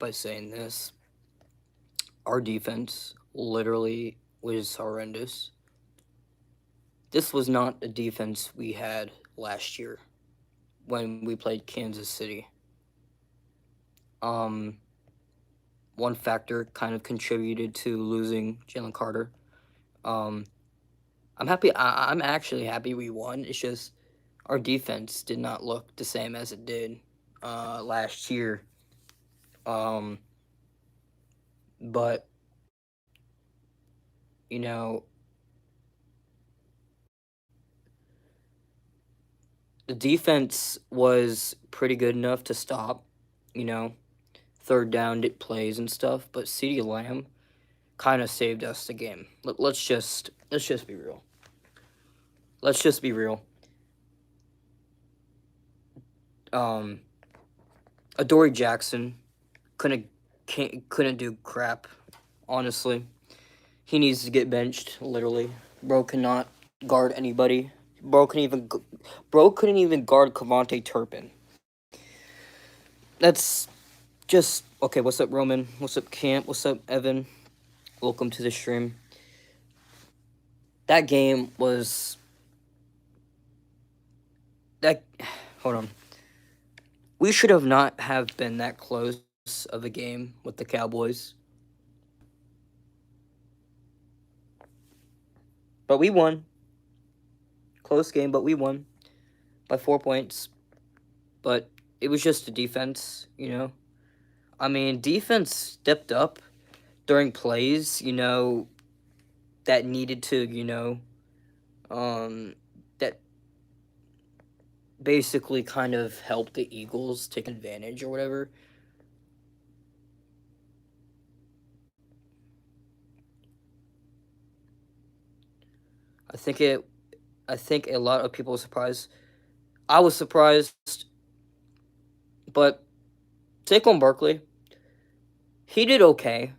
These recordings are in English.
by saying this. Our defense literally was horrendous. This was not the defense we had last year when we played Kansas City. Um, One factor kind of contributed to losing Jalen Carter. Um, I'm happy. I'm actually happy we won. It's just our defense did not look the same as it did last year. Um, but you know, the defense was pretty good enough to stop. You know, third down plays and stuff. But CeeDee Lamb kind of saved us the game. Let's just be real. Let's just be real. Um, Adoree Jackson couldn't do crap. Honestly, he needs to get benched. Literally, bro cannot guard anybody. Bro couldn't even guard Cavante Turpin. That's just okay. What's up, Roman? What's up, Camp? What's up, Evan? Welcome to the stream. That game was that. Hold on. We should have not have been that close of a game with the Cowboys. But we won. Close game, but we won by 4 points. But it was just the defense, you know. I mean, defense stepped up during plays, you know, that needed to, that basically kind of helped the Eagles take advantage or whatever. I think it. I think a lot of people were surprised. I was surprised, but Saquon Barkley, he did okay.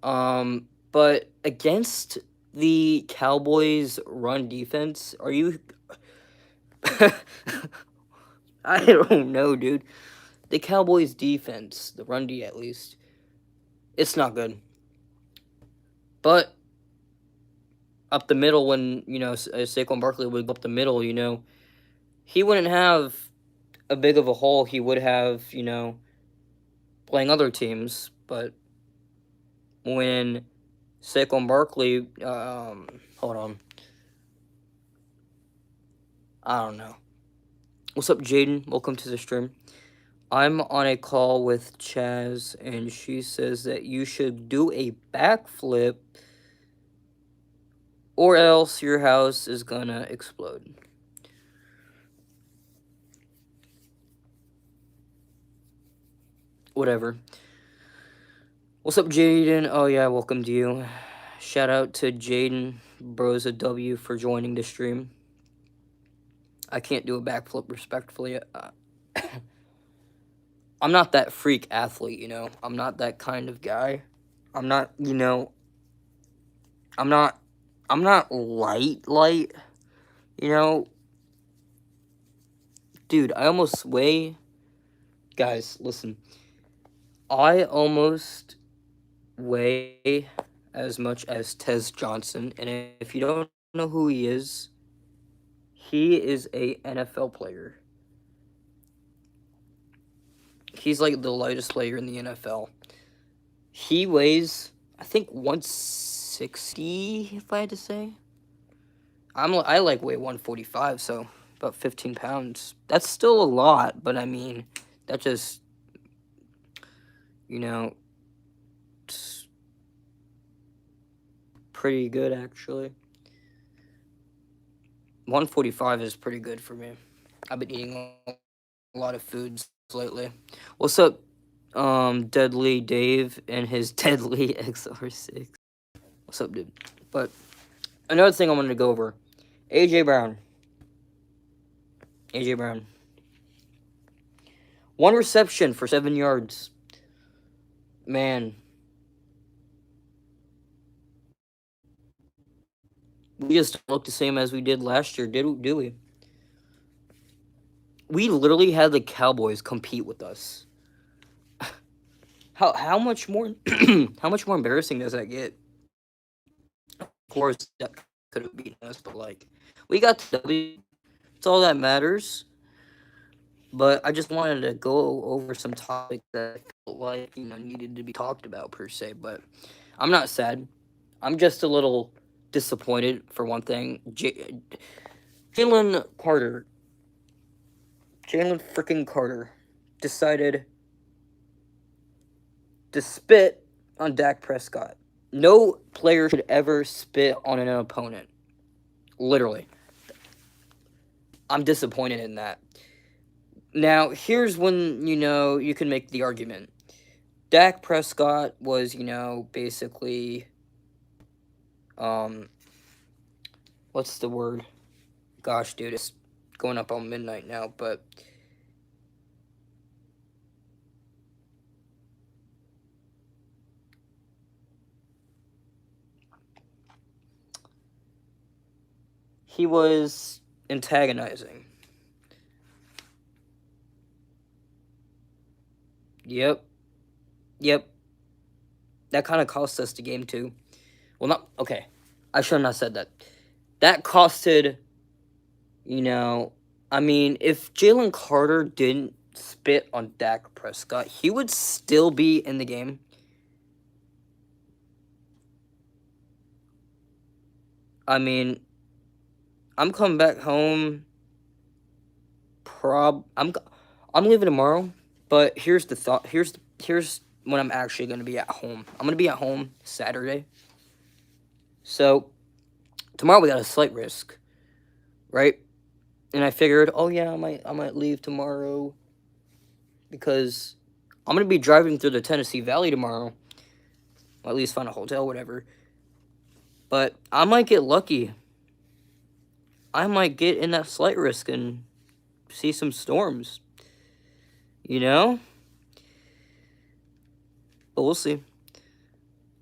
But against the Cowboys' run defense, are you? I don't know, dude. The Cowboys' defense, the run D at least, it's not good. But up the middle, when Saquon Barkley would go up the middle, he wouldn't have a big of a hole. He would have, playing other teams. But when Saquon Barkley, hold on, I don't know. What's up, Jaden? Welcome to the stream. I'm on a call with Chaz, and she says that you should do a backflip, or else your house is gonna explode. Whatever. What's up, Jaden? Oh yeah, welcome to you. Shout out to Jaden Brosa W for joining the stream. I can't do a backflip respectfully. I'm not that freak athlete, I'm not that kind of guy. I'm not, I'm not light, Dude, I almost weigh. Guys, listen. I almost weigh as much as Tez Johnson, and if you don't know who he is a NFL player. He's like the lightest player in the NFL. He weighs, I think, 160, if I had to say. I like weigh 145, so about 15 pounds. That's still a lot, but I mean, that just, it's pretty good, actually. 145 is pretty good for me. I've been eating a lot of foods lately. What's up, Deadly Dave and his Deadly XR6? What's up, dude? But another thing I wanted to go over, AJ Brown. One reception for 7 yards. Man. We just look the same as we did last year, do we? We literally had the Cowboys compete with us. How much more how much more embarrassing does that get? Of course, that could have beaten us, but like we got the W. It's all that matters. But I just wanted to go over some topics that I felt like needed to be talked about per se. But I'm not sad. I'm just a little disappointed for one thing. Jalen Carter, Jalen freaking Carter, decided to spit on Dak Prescott. No player should ever spit on an opponent. Literally. I'm disappointed in that. Now, here's when, you can make the argument. Dak Prescott was, basically, what's the word? Gosh, dude, it's going up on midnight now, but he was antagonizing. Yep. That kind of cost us the game, too. Well, not, okay. I should have not said that. That costed, I mean, if Jalen Carter didn't spit on Dak Prescott, he would still be in the game. I mean, I'm coming back home. I'm leaving tomorrow, but here's the thought. Here's when I'm actually gonna be at home. I'm gonna be at home Saturday. So tomorrow we got a slight risk, right? And I figured, oh yeah, I might leave tomorrow because I'm gonna be driving through the Tennessee Valley tomorrow. Or at least find a hotel, whatever. But I might get lucky. I might get in that slight risk and see some storms. But we'll see.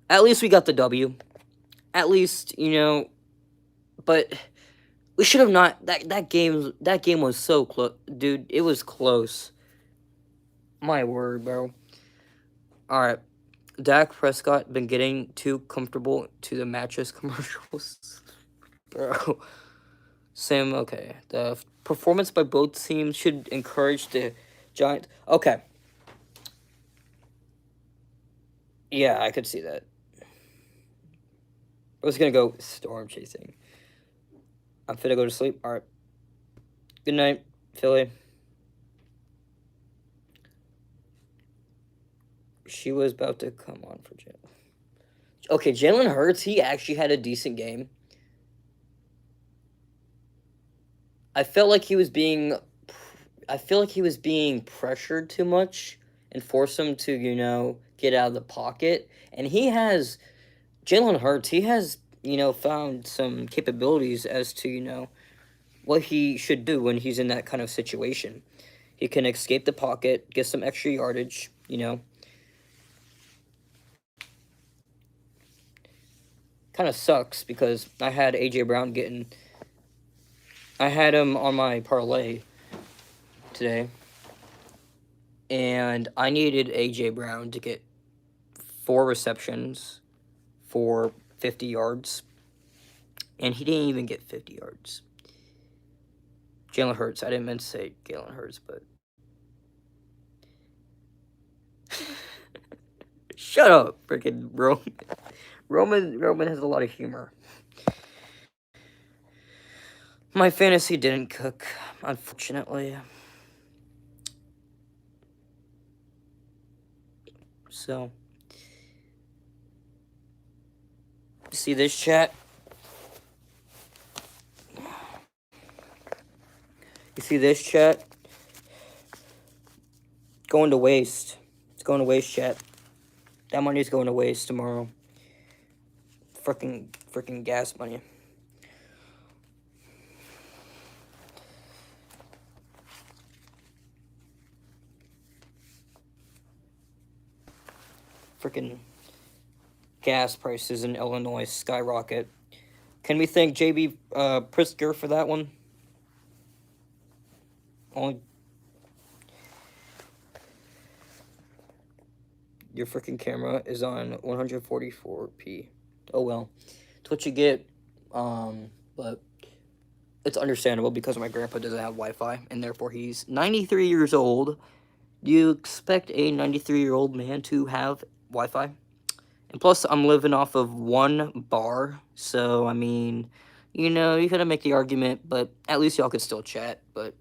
At least we got the W. At least, but we should have not that game was so close. Dude, it was close. My word, bro. Alright. Dak Prescott been getting too comfortable to the mattress commercials. Bro. Sam, okay. The performance by both teams should encourage the Giants. Okay. Yeah, I could see that. I was gonna go storm chasing. I'm finna go to sleep. Alright. Good night, Philly. She was about to come on for Jalen. Okay, Jalen Hurts, he actually had a decent game. I felt like he was being pressured too much and forced him to, get out of the pocket. And Jalen Hurts, he has, found some capabilities as to, what he should do when he's in that kind of situation. He can escape the pocket, get some extra yardage, Kind of sucks because I had A.J. Brown I had him on my parlay today. And I needed A.J. Brown to get 4 receptions for 50 yards. And he didn't even get 50 yards. Jalen Hurts. I didn't mean to say Jalen Hurts, but... Shut up, freaking Roman. Roman has a lot of humor. My fantasy didn't cook, unfortunately. So... See this, chat? You see this, chat? Going to waste. It's going to waste, chat. That money's going to waste tomorrow. Freaking gas money. Freaking gas prices in Illinois skyrocket. Can we thank JB Pritzker for that one? Only... your freaking camera is on 144p. Oh well, it's what you get. But it's understandable because my grandpa doesn't have Wi-Fi, and therefore he's 93 years old. Do you expect a 93-year-old man to have Wi-Fi? And plus, I'm living off of one bar, so, I mean, you know, you gotta make the argument, but at least y'all could still chat, but...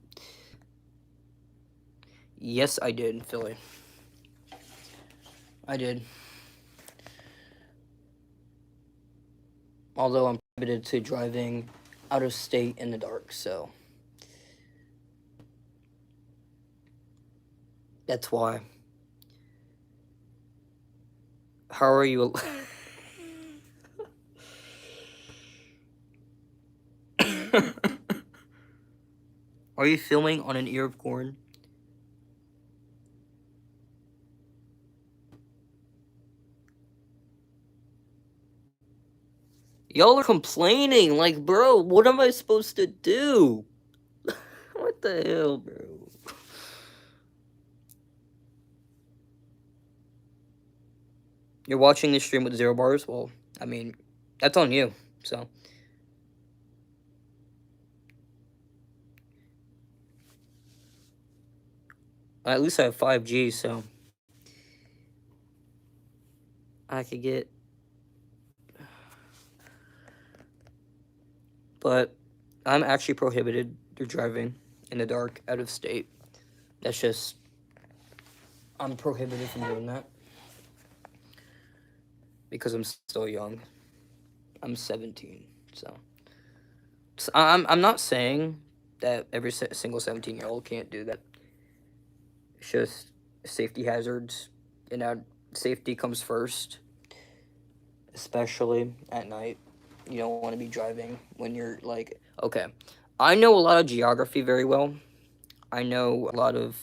Yes, I did, Philly. I did. Although I'm prohibited to driving out of state in the dark, so... That's why. How are you... Are you filming on an ear of corn? Y'all are complaining, like, bro, what am I supposed to do? What the hell, bro? You're watching this stream with 0 bars? Well, I mean, that's on you, so. At least I have 5G, so. I could get. But I'm actually prohibited from driving in the dark out of state. That's just. I'm prohibited from doing that. Because I'm still young. I'm 17, so. I'm not saying that every single 17-year-old can't do that. It's just safety hazards, and safety comes first, especially at night. You don't want to be driving when you're like, okay, I know a lot of geography very well. I know a lot of,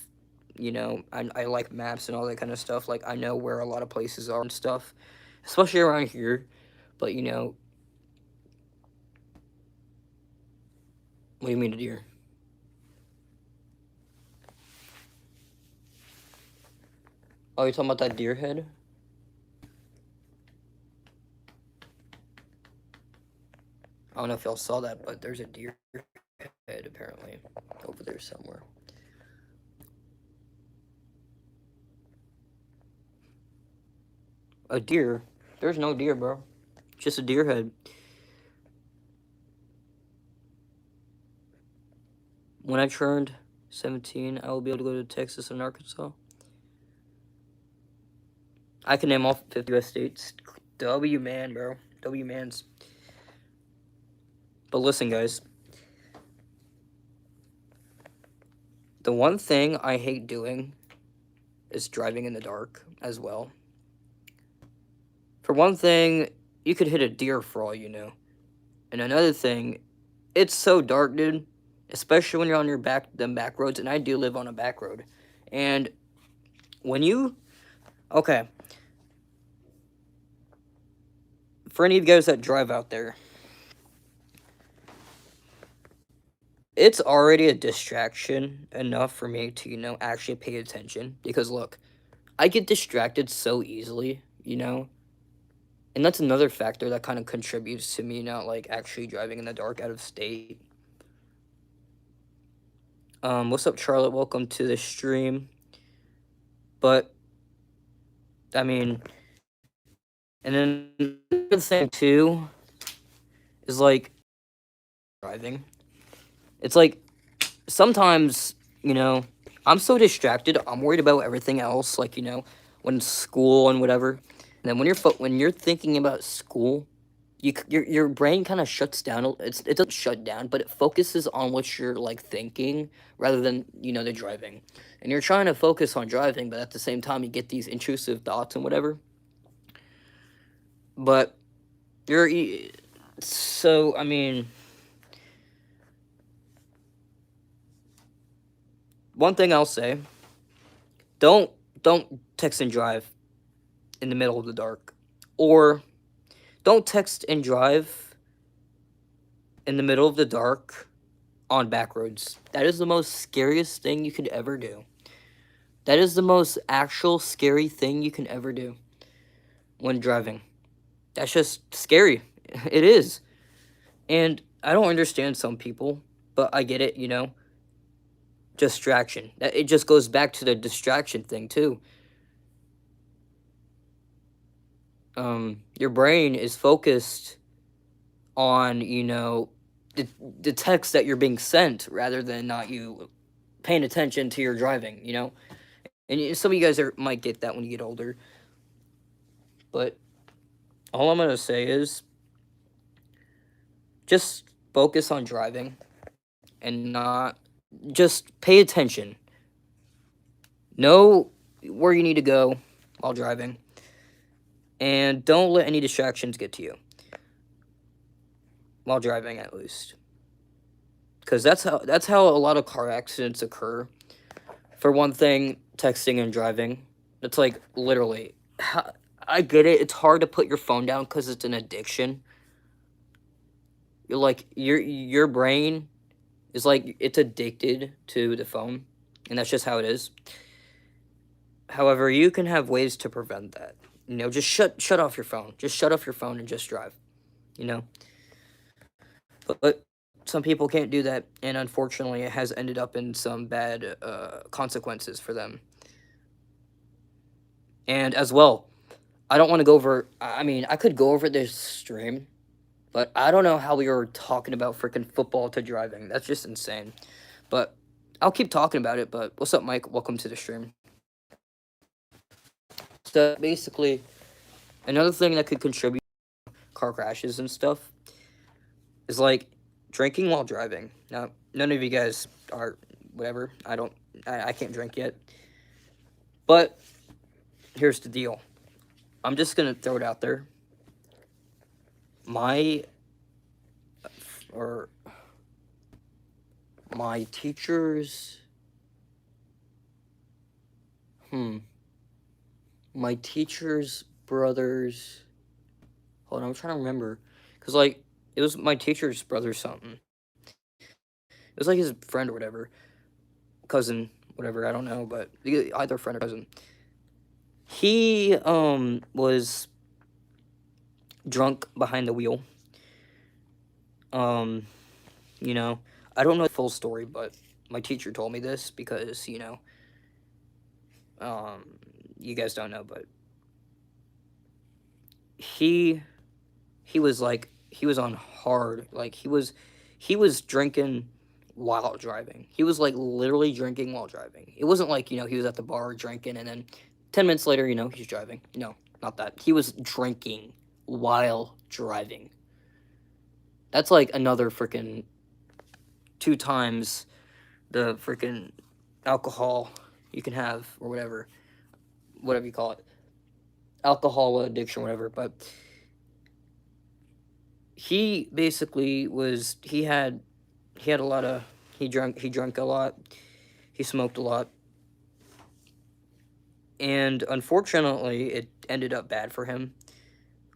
you know, I like maps and all that kind of stuff. Like, I know where a lot of places are and stuff, especially around here. But, you know, what do you mean a deer? Oh, you're talking about that deer head? I don't know if y'all saw that, but there's a deer head apparently over there somewhere. A deer? There's no deer, bro. Just a deer head. When I turned 17, I will be able to go to Texas and Arkansas. I can name all 50 U.S. states. W man, bro. W mans. But listen, guys. The one thing I hate doing is driving in the dark as well. For one thing, you could hit a deer for all you know. And another thing, it's so dark, dude. Especially when you're on your back roads, and I do live on a back road. And when you... Okay. For any of you guys that drive out there, it's already a distraction enough for me to, you know, actually pay attention. Because, look, I get distracted so easily, you know? And that's another factor that kind of contributes to me not, like, actually driving in the dark out of state. What's up, Charlotte? Welcome to the stream. But, I mean... And then the thing, too, is, like, driving. It's like, sometimes, you know, I'm so distracted, I'm worried about everything else, like, you know, when school and whatever. And then when you're thinking about school, your brain kind of shuts down. It doesn't shut down, but it focuses on what you're, like, thinking rather than, you know, the driving. And you're trying to focus on driving, but at the same time, you get these intrusive thoughts and whatever. But so, I mean, one thing I'll say, don't text and drive in the middle of the dark. Or don't text and drive in the middle of the dark on back roads. That is the most scariest thing you could ever do. That is the most actual scary thing you can ever do when driving. That's just scary. It is. And I don't understand some people, but I get it, distraction. It just goes back to the distraction thing too. Your brain is focused on, the, the text that you're being sent rather than not you paying attention to your driving. And some of you guys might get that when you get older. But all I'm going to say is just focus on driving and not just pay attention. Know where you need to go while driving. And don't let any distractions get to you. While driving, at least. Because that's how a lot of car accidents occur. For one thing, texting and driving. It's like, literally. I get it. It's hard to put your phone down because it's an addiction. You're like, your brain is like, it's addicted to the phone. And that's just how it is. However, you can have ways to prevent that. Just shut off your phone. Just shut off your phone and just drive. You know? But some people can't do that, and unfortunately, it has ended up in some bad consequences for them. And as well, I don't want to go over. I mean, I could go over this stream, but I don't know how we were talking about freaking football to driving. That's just insane. But I'll keep talking about it. But what's up, Mike? Welcome to the stream. So basically, another thing that could contribute to car crashes and stuff is like drinking while driving. Now, none of you guys are whatever. I can't drink yet. But here's the deal. I'm just gonna throw it out there. My teachers. My teacher's brothers. Hold on, I'm trying to remember. Because, like, it was my teacher's brother something. It was like his friend or whatever. Cousin, whatever, I don't know. But either friend or cousin. He, was drunk behind the wheel. I don't know the full story, but my teacher told me this because, you guys don't know, but he was like, he was on hard, like, he was drinking while driving. He was, like, literally drinking while driving. It wasn't like, he was at the bar drinking and then 10 minutes later, he's driving. No, not that. He was drinking while driving. That's like another freaking 2 times the freaking alcohol you can have, or whatever you call it, alcohol addiction, whatever. But he basically was, he had a lot of, he drank a lot, he smoked a lot, and unfortunately it ended up bad for him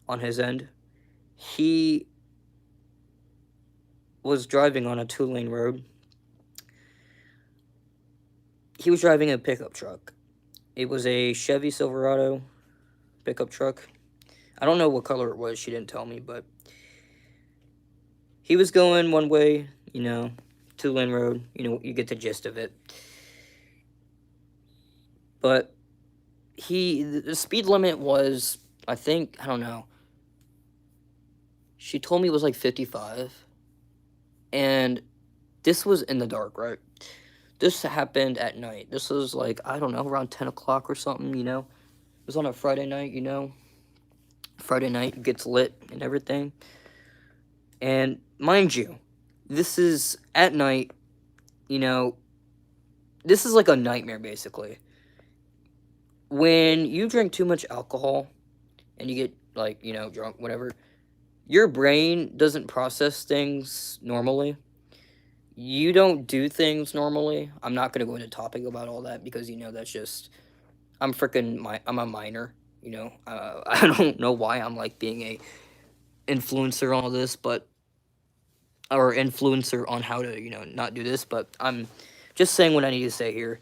on his end. He was driving on a 2-lane road. He was driving a pickup truck. It was a Chevy Silverado pickup truck. I don't know what color it was, she didn't tell me, but he was going one way, 2-lane road, you get the gist of it. But the speed limit was, I think, I don't know, she told me it was like 55, and this was in the dark, right? This happened at night. This was like, I don't know, around 10 o'clock or something, It was on a Friday night, Friday night gets lit and everything. And mind you, this is at night, this is like a nightmare, basically. When you drink too much alcohol and you get, like, drunk, whatever, your brain doesn't process things normally. You don't do things normally. I'm not going to go into topic about all that because, that's just, I'm a minor, I don't know why I'm, like, being a influencer on all this, but, or influencer on how to, not do this, but I'm just saying what I need to say here.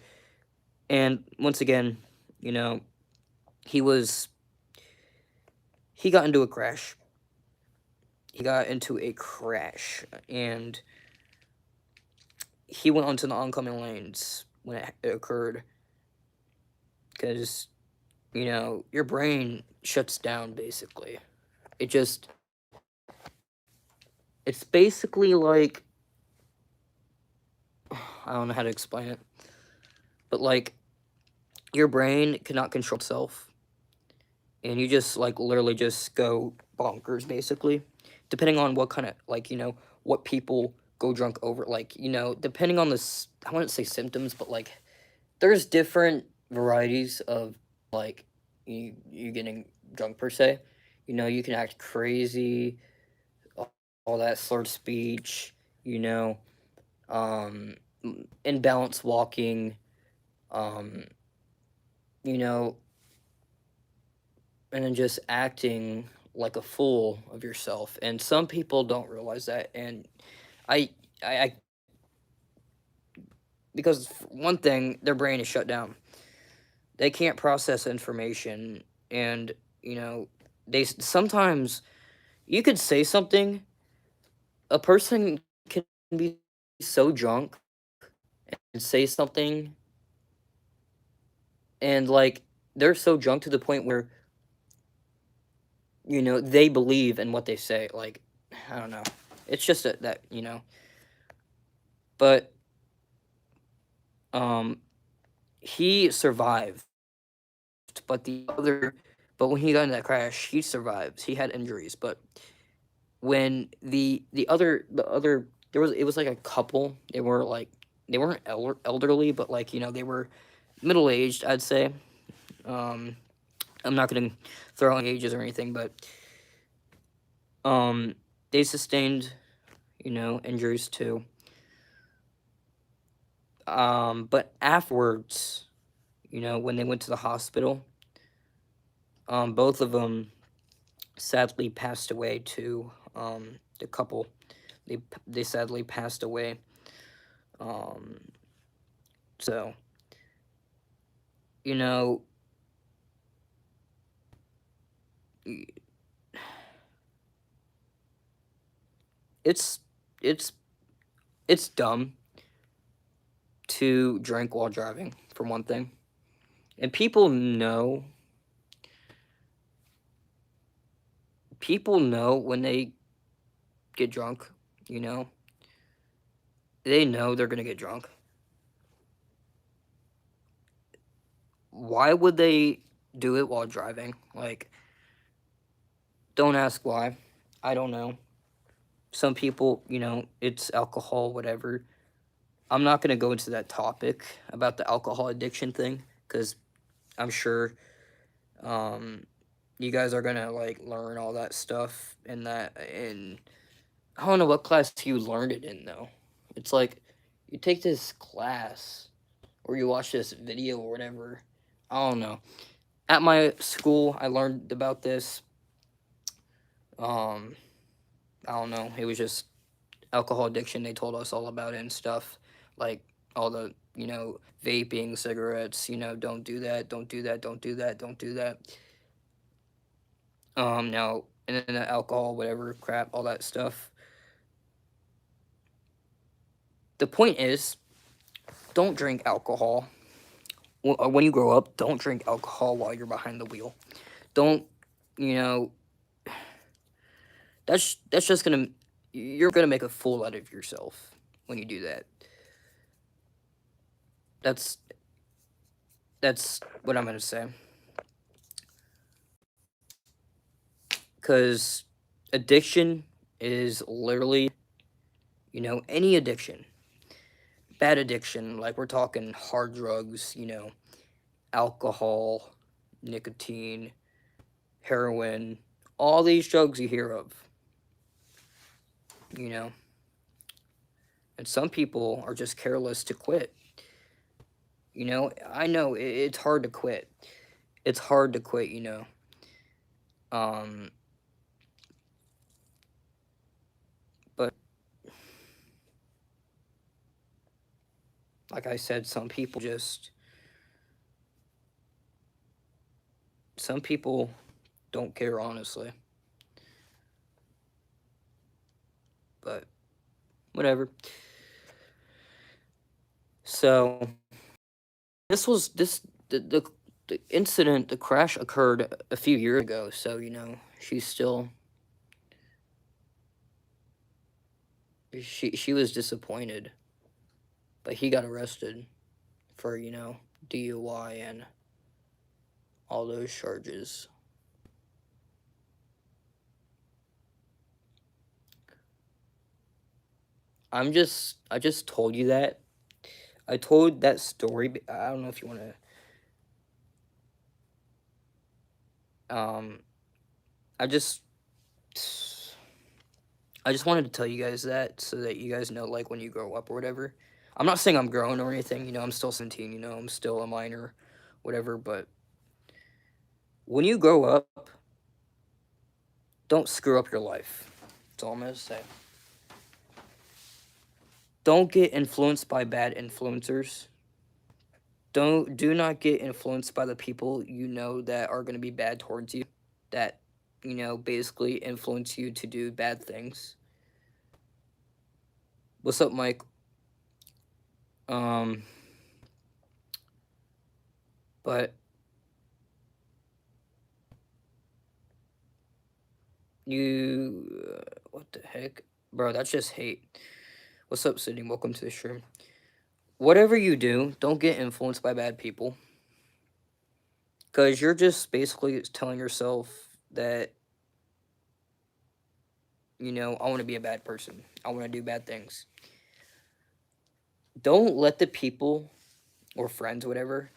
And once again, he was he got into a crash. He got into a crash, and he went onto the oncoming lanes when it occurred, because your brain shuts down basically. It just it's basically like, I don't know how to explain it, but like your brain cannot control itself, and you just like literally just go bonkers basically, depending on what kind of like what people go drunk over, like depending on this, I wouldn't say symptoms, but like there's different varieties of like you getting drunk per se. You can act crazy, all that slurred speech, you know, um, imbalanced walking, um, you know, and then just acting like a fool of yourself. And some people don't realize that. And I, I because one thing, their brain is shut down. They can't process information, and they sometimes you could say something. A person can be so drunk and say something, and like they're so drunk to the point where they believe in what they say. Like, I don't know, it's just that but um he survived, but but when he got in that crash, he survived. He had injuries, but when the other it was like a couple. They weren't elderly, but like they were middle aged, I'd say. um I'm not gonna throw out ages or anything, but um they sustained injuries too. But afterwards, when they went to the hospital, both of them sadly passed away too. The couple, they sadly passed away. Um, so you know, it's it's it's dumb to drink while driving, for one thing, and people know when they get drunk. You know, they know they're gonna get drunk. Why would they do it while driving? Like, don't ask why. I don't know. Some people, it's alcohol, whatever. I'm not going to go into that topic about the alcohol addiction thing, because I'm sure um, you guys are going to like learn all that stuff in I don't know what class you learned it in though. It's like you take this class or you watch this video or whatever. I don't know. At my school, I learned about this. Um, I don't know. It was just alcohol addiction. They told us all about it and stuff, like all the vaping, cigarettes. Don't do that, don't do that, don't do that, don't do that. Now, and then the alcohol, whatever crap, all that stuff. The point is, don't drink alcohol. When you grow up, don't drink alcohol while you're behind the wheel. Don't, you know, that's just gonna you're gonna make a fool out of yourself when you do that. That's that's what I'm gonna say. Because addiction is literally, any addiction. Bad addiction, like we're talking hard drugs, alcohol, nicotine, heroin, all these drugs you hear of, you know. And some people are just careless to quit. I know it's hard to quit. It's hard to quit. Um, but like I said, some people just some people don't care, honestly. But whatever. So this was this the incident, the crash occurred a few years ago. So she's still she was disappointed, but he got arrested for DUI and all those charges. I just told you that. I told that story. I don't know if you want to. I just I just wanted to tell you guys that so that you guys know, like, when you grow up or whatever. I'm not saying I'm grown or anything. I'm still 17. I'm still a minor, whatever. But when you grow up, don't screw up your life. That's all I'm gonna say. Don't get influenced by bad influencers. Do not get influenced by the people that are gonna be bad towards you. That basically influence you to do bad things. What's up, Mike? Um, but what the heck, bro? That's just hate. What's up, Sydney? Welcome to the stream. Whatever you do, don't get influenced by bad people, because you're just basically telling yourself that I want to be a bad person. I want to do bad things. Don't let the people or friends, whatever,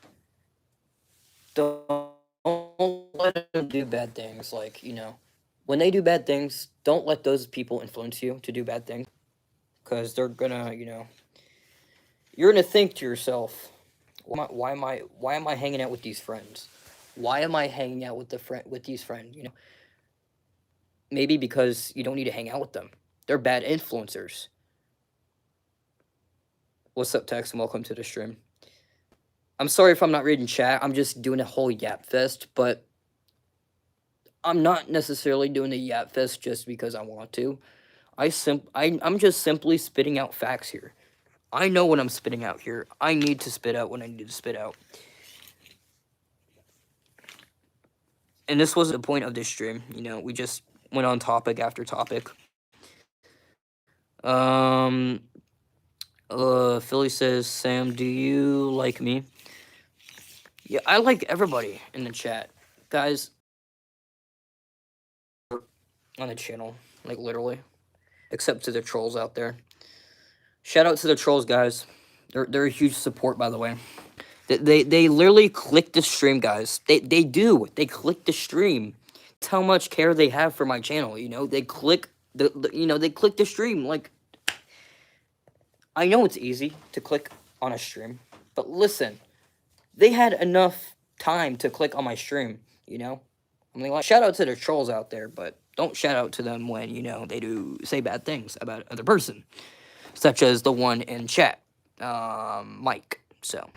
don't let them do bad things. Like, when they do bad things, don't let those people influence you to do bad things, because they're gonna, you're gonna think to yourself, why am I hanging out with these friends? Why am I hanging out with these friends? Maybe because you don't need to hang out with them. They're bad influencers. What's up, Tex, and welcome to the stream. I'm sorry if I'm not reading chat. I'm just doing a whole yap fest, but I'm not necessarily doing the yap fest just because I want to. I'm just simply spitting out facts here. I know what I'm spitting out here. I need to spit out what I need to spit out. And this was the point of this stream. We just went on topic after topic. Philly says, Sam, do you like me? Yeah, I like everybody in the chat. Guys, on the channel, like, literally. Except to the trolls out there. Shout out to the trolls, guys. They're a huge support, by the way. They literally click the stream, guys. They do. They click the stream. That's how much care they have for my channel. They click they click the stream. Like, I know it's easy to click on a stream, but listen, they had enough time to click on my stream. I mean, like, shout out to the trolls out there, but don't shout out to them when they do say bad things about another person, such as the one in chat, Mike. So,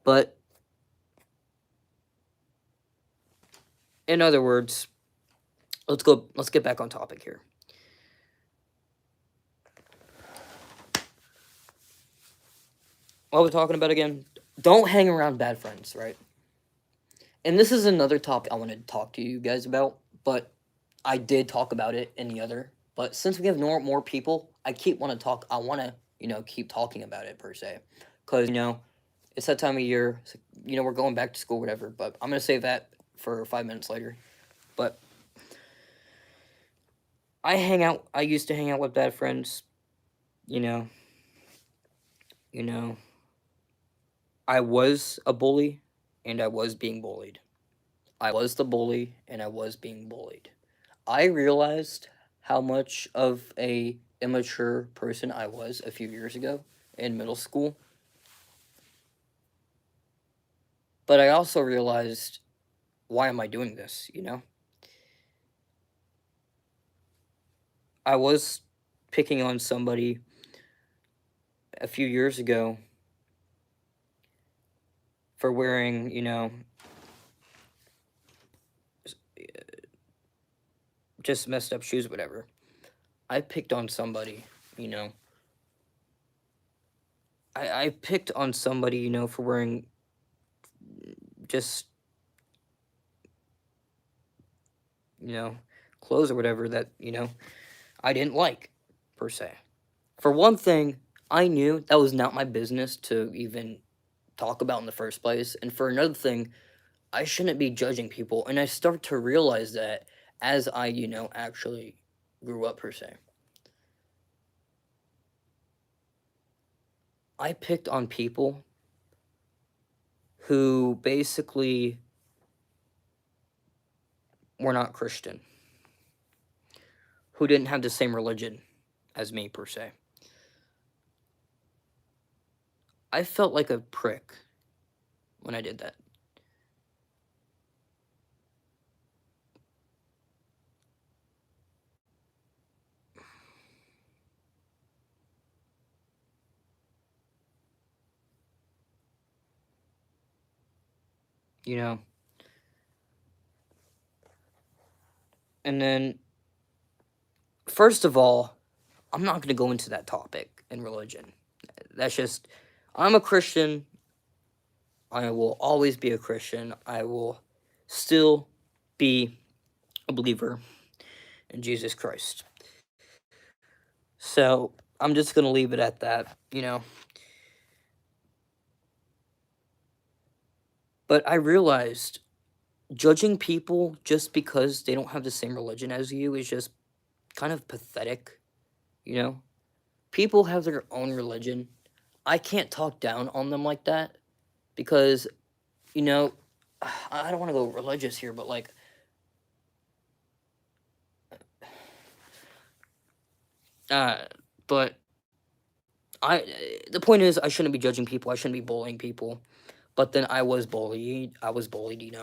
but in other words, let's get back on topic here. What are we talking about again? Don't hang around bad friends, right? And this is another topic I wanted to talk to you guys about, but I did talk about it in the other. But since we have more people, I want to keep talking about it, per se, because it's that time of year. So, we're going back to school, whatever. But I'm gonna save that for 5 minutes later. But I used to hang out with bad friends. You know. I was a bully, and I was being bullied. I was the bully, and I was being bullied. I realized how much of a immature person I was a few years ago in middle school. But I also realized, why am I doing this, I was picking on somebody a few years ago for wearing, just messed up shoes, whatever. I picked on somebody, I picked on somebody, for wearing just, you know, clothes or whatever that, I didn't like, per se. For one thing, I knew that was not my business to even talk about in the first place. And for another thing, I shouldn't be judging people. And I start to realize that as I, actually grew up, per se. I picked on people who basically were not Christian, who didn't have the same religion as me, per se. I felt like a prick when I did that. You know? And then, first of all, I'm not going to go into that topic in religion. That's just, I'm a Christian. I will always be a Christian. I will still be a believer in Jesus Christ. So, I'm just going to leave it at that. But I realized judging people just because they don't have the same religion as you is just kind of pathetic, you know? People have their own religion. I can't talk down on them like that because, you know, I don't want to go religious here, but like, uh, but the point is, I shouldn't be judging people. I shouldn't be bullying people. But then I was bullied. I was bullied.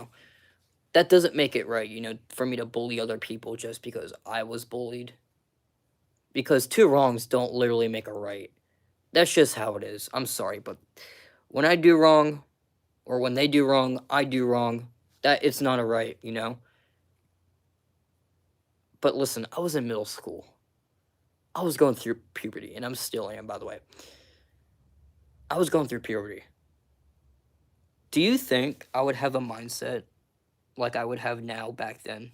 That doesn't make it right, for me to bully other people just because I was bullied. Because two wrongs don't literally make a right. That's just how it is. I'm sorry, but when I do wrong, or when they do wrong, I do wrong, that it's not a right. But listen, I was in middle school. I was going through puberty, and I'm still am, by the way. I was going through puberty. Do you think I would have a mindset like I would have now back then,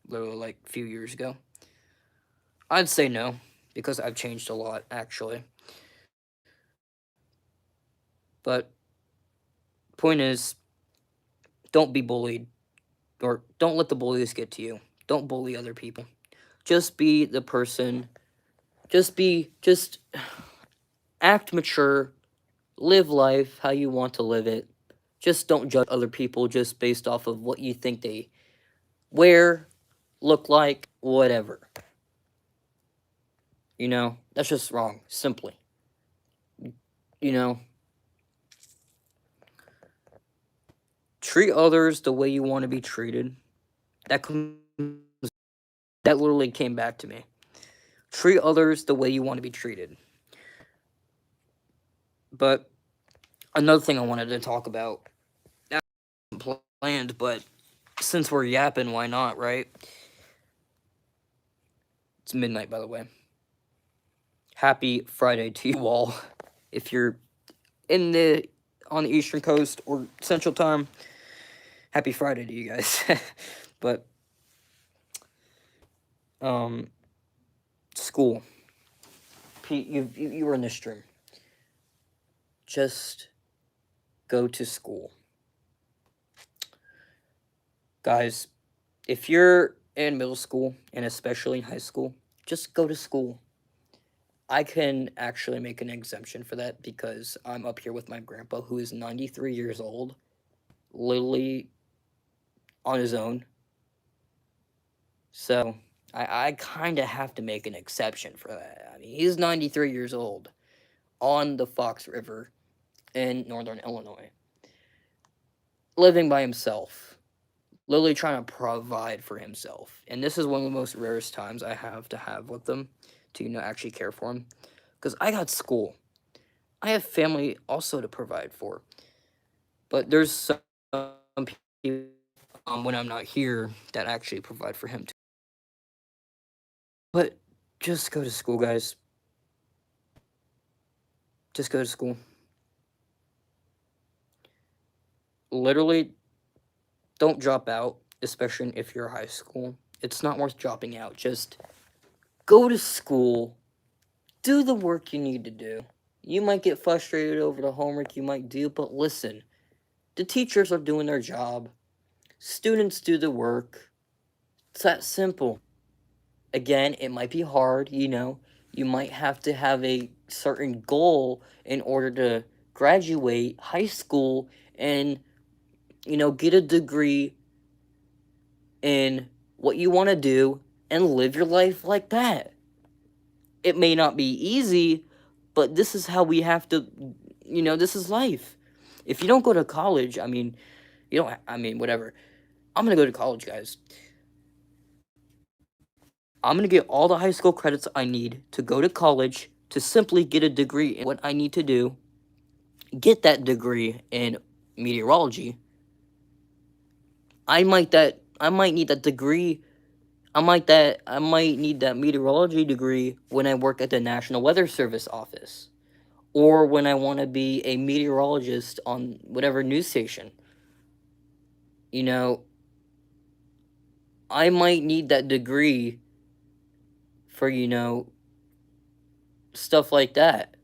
literally like a few years ago? I'd say no, because I've changed a lot, actually. But point is, don't be bullied, or don't let the bullies get to you. Don't bully other people. Just be the person. Just act mature. Live life how you want to live it. Just don't judge other people just based off of what you think they wear, look like, whatever. That's just wrong, simply. You know, treat others the way you want to be treated. That comes, that literally came back to me. Treat others the way you want to be treated. But another thing I wanted to talk about, that wasn't planned, but since we're yapping, why not, right? It's midnight, by the way. Happy Friday to you all. If you're on the Eastern Coast or Central Time, happy Friday to you guys. But school. Pete, you were in this stream. Just go to school, guys. If you're in middle school and especially in high school, just go to school. I can actually make an exemption for that because I'm up here with my grandpa who is 93 years old, literally on his own. So I kind of have to make an exception for that. I mean, he's 93 years old on the Fox River in northern Illinois, living by himself, literally trying to provide for himself. And this is one of the most rarest times I have to have with them to, actually care for him. Because I got school. I have family also to provide for. But there's some people when I'm not here that actually provide for him too. But just go to school, guys. Just go to school. Literally, don't drop out, especially if you're high school. It's not worth dropping out. Just go to school. Do the work you need to do. You might get frustrated over the homework you might do, but listen, the teachers are doing their job. Students do the work. It's that simple. Again, it might be hard, you know. You might have to have a certain goal in order to graduate high school and, you know, get a degree in what you want to do and live your life like that. It may not be easy, but this is how we have to, you know, this is life. If you don't go to college, I mean, you don't, I mean, whatever. I'm going to go to college, guys. I'm going to get all the high school credits I need to go to college to simply get a degree in what I need to do, get that degree in meteorology. I might need that degree. I might need that meteorology degree when I work at the National Weather Service office or when I want to be a meteorologist on whatever news station. You know, I might need that degree for, you know, stuff like that.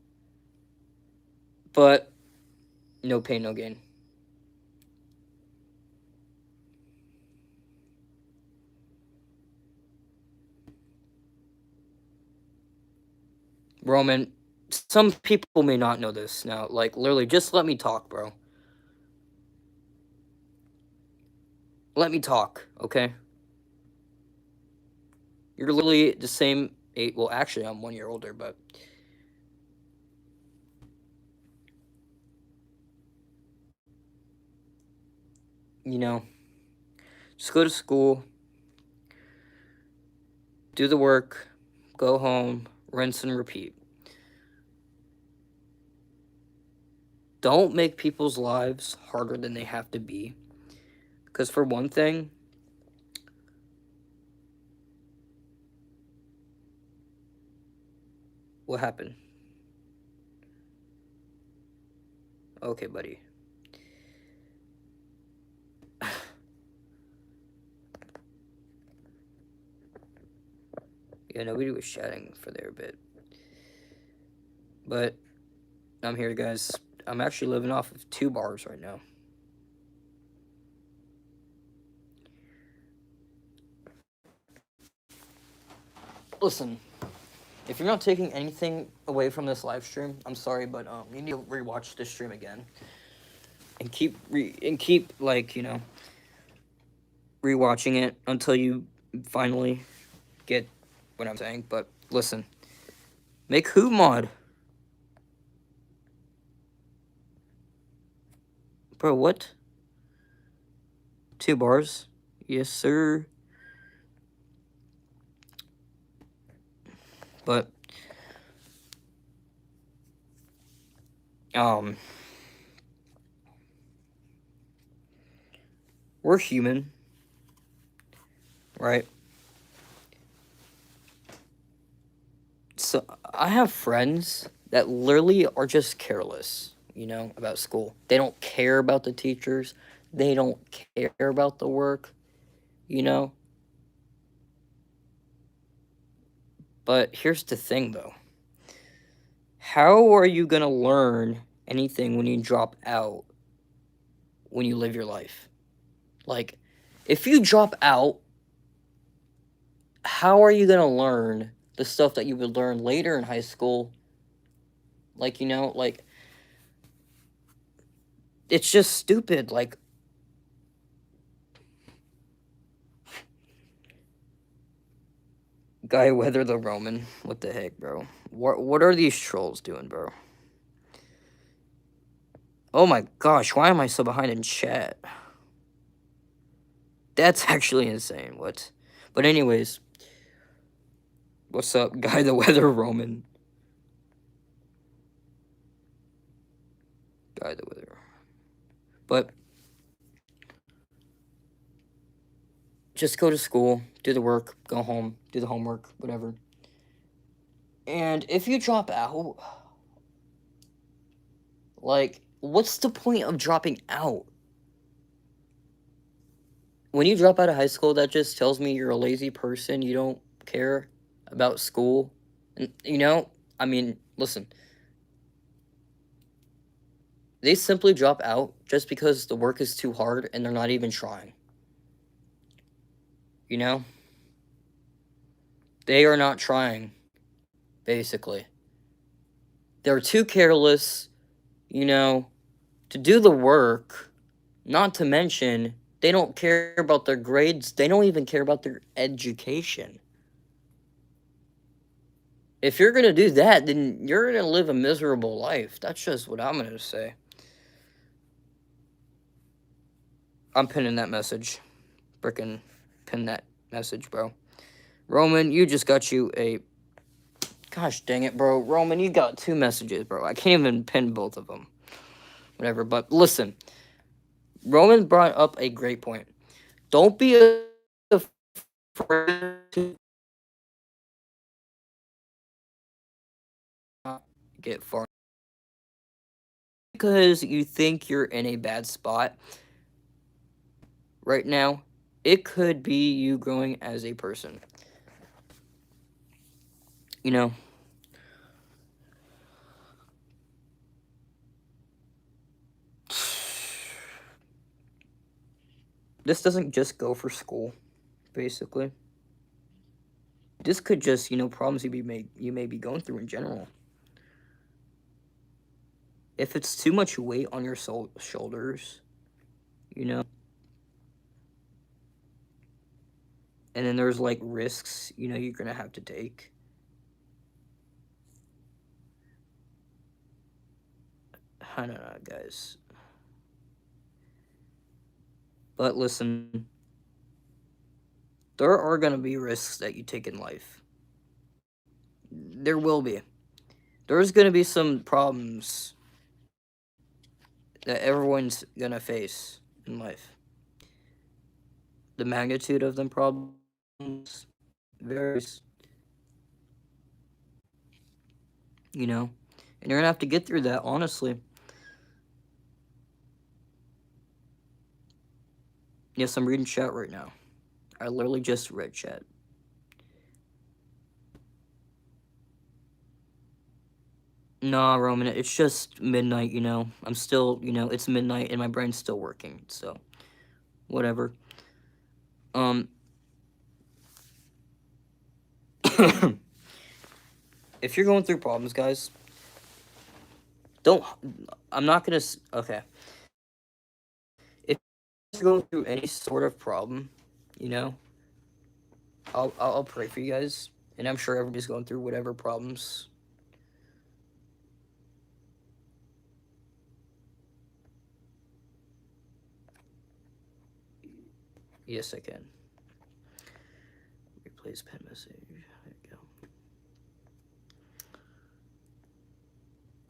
But no pain, no gain. Roman, some people may not know this now. Like, literally, just let me talk, bro. Let me talk, okay? You're literally the same age. Well, actually, I'm 1 year older, but you know, just go to school, do the work, go home, rinse and repeat. Don't make people's lives harder than they have to be. Because, for one thing, what happened? Okay, buddy. Yeah, nobody was chatting for there a bit. But I'm here, guys. I'm actually living off of 2 bars right now. Listen, if you're not taking anything away from this live stream, I'm sorry, but you need to rewatch this stream again and keep like, you know, rewatching it until you finally get what I'm saying. But listen, make who mod, bro? What? 2 bars? Yes, sir. But we're human, right? So I have friends that literally are just careless, you know, about school. They don't care about the teachers. They don't care about the work, you know. But here's the thing, though. How are you gonna learn anything when you drop out when you live your life? Like, if you drop out, how are you gonna learn the stuff that you would learn later in high school? Like, you know, like, it's just stupid. Like, Guy Weather the Roman. What the heck, bro? What are these trolls doing, bro? Oh my gosh, why am I so behind in chat? That's actually insane. What? But anyways, what's up, Guy the Weather Roman? Guy the Weather. But just go to school, do the work, go home, do the homework, whatever. And if you drop out, like, what's the point of dropping out? When you drop out of high school, that just tells me you're a lazy person. You don't care about school. And, I mean, listen. They simply drop out just because the work is too hard and they're not even trying. You know? They are not trying, basically. They're too careless, to do the work. Not to mention, they don't care about their grades. They don't even care about their education. If you're going to do that, then you're going to live a miserable life. That's just what I'm going to say. I'm pinning that message. Frickin' pin that message, bro. Roman, you just got you a... Gosh dang it, bro. Roman, you got 2 messages, bro. I can't even pin both of them. Whatever, but listen. Roman brought up a great point. Don't be afraid to get far. Because you think you're in a bad spot right now, it could be you growing as a person. This doesn't just go for school, basically. This could just, problems you may be going through in general. If it's too much weight on your shoulders, and then there's, like, risks, you're gonna have to take. I don't know, guys. But listen, there are gonna be risks that you take in life. There will be. There's gonna be some problems that everyone's gonna face in life. The magnitude of them problems varies. And you're gonna have to get through that, honestly. Yes, I'm reading chat right now. I literally just read chat. Nah, Roman, it's just midnight, I'm still, it's midnight and my brain's still working, so whatever. If you're going through problems, guys, I'm not gonna, okay. If you're going through any sort of problem, I'll pray for you guys, and I'm sure everybody's going through whatever problems. Yes, I can. Replace pen message. There you go.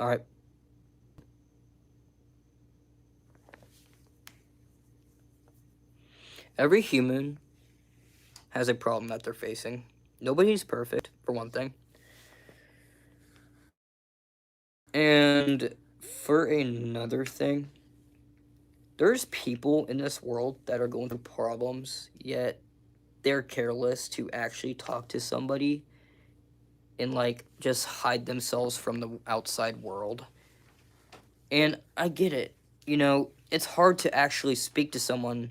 Alright. Every human has a problem that they're facing. Nobody's perfect, for one thing. And for another thing, there's people in this world that are going through problems, yet they're careless to actually talk to somebody and, like, just hide themselves from the outside world. And I get it. It's hard to actually speak to someone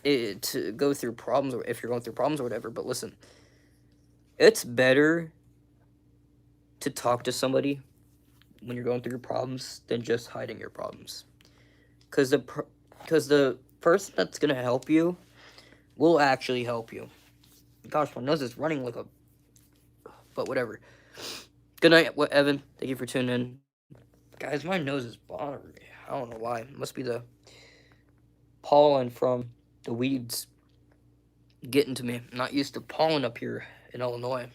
to go through problems, or if you're going through problems or whatever, but listen. It's better to talk to somebody when you're going through your problems than just hiding your problems. Because the person that's going to help you will actually help you. Gosh, my nose is running like a... But whatever. Good night, Evan. Thank you for tuning in. Guys, my nose is bothering me. I don't know why. It must be the pollen from the weeds getting to me. I'm not used to pollen up here in Illinois.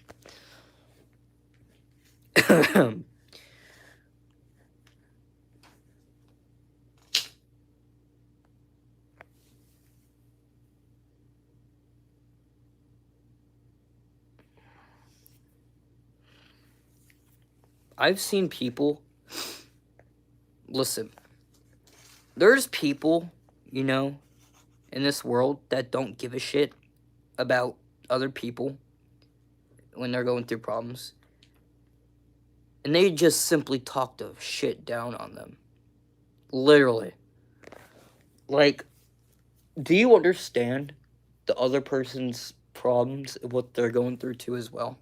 I've seen people. Listen, there's people, you know, in this world that don't give a shit about other people when they're going through problems. And they just simply talk the shit down on them. Literally. Like, do you understand the other person's problems, what they're going through too as well?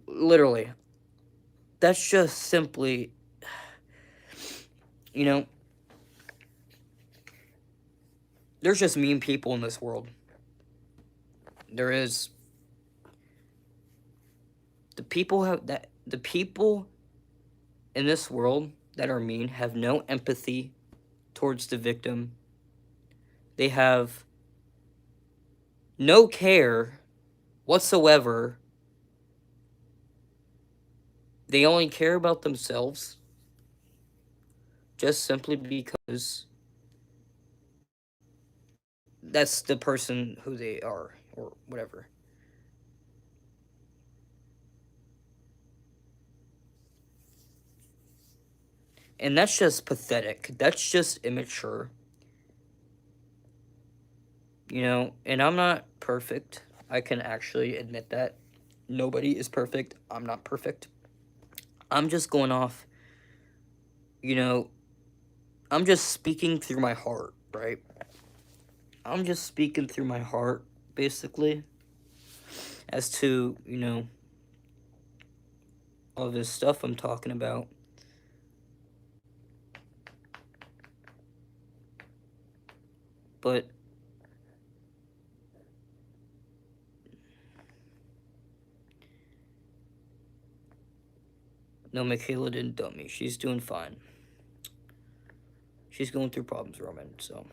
Literally. That's just simply, you know, there's just mean people in this world. There is. The people in this world that are mean have no empathy towards the victim. They have no care whatsoever. They only care about themselves just simply because that's the person who they are or whatever. And that's just pathetic. That's just immature. You know, and I'm not perfect. I can actually admit that. Nobody is perfect. I'm not perfect. I'm just going off, you know, I'm just speaking through my heart, right? I'm just speaking through my heart, basically, as to, you know, all this stuff I'm talking about. But no, Michaela didn't dump me. She's doing fine. She's going through problems, Roman, so.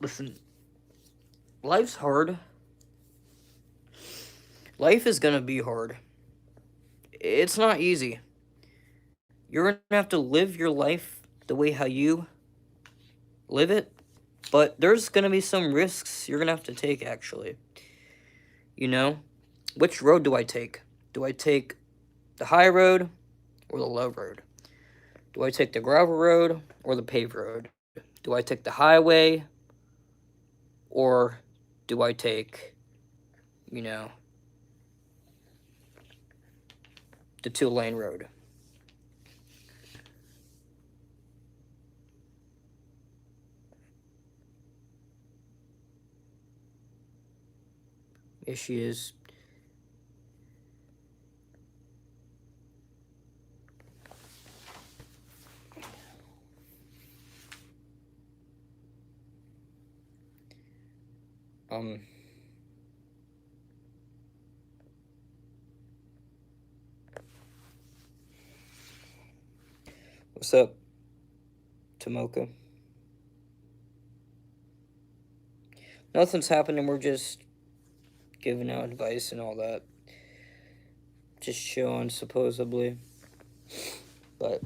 Listen, life's hard. Life is gonna be hard. It's not easy. You're gonna have to live your life the way how you live it, but there's gonna be some risks you're gonna have to take, actually. You know? Which road do I take? Do I take the high road or the low road? Do I take the gravel road or the paved road? Do I take the highway or do I take, you know, the 2-lane road? Here she is. Um, what's up, Tomoka? Nothing's happening. We're just giving out advice and all that. Just chilling, supposedly. But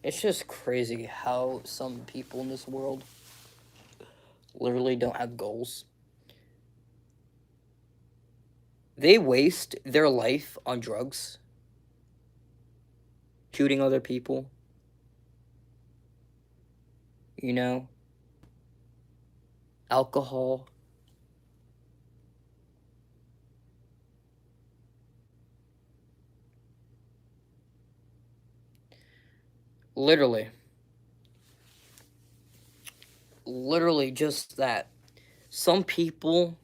it's just crazy how some people in this world literally don't have goals. They waste their life on drugs, shooting other people, you know, alcohol. Literally. Literally just that. Some people,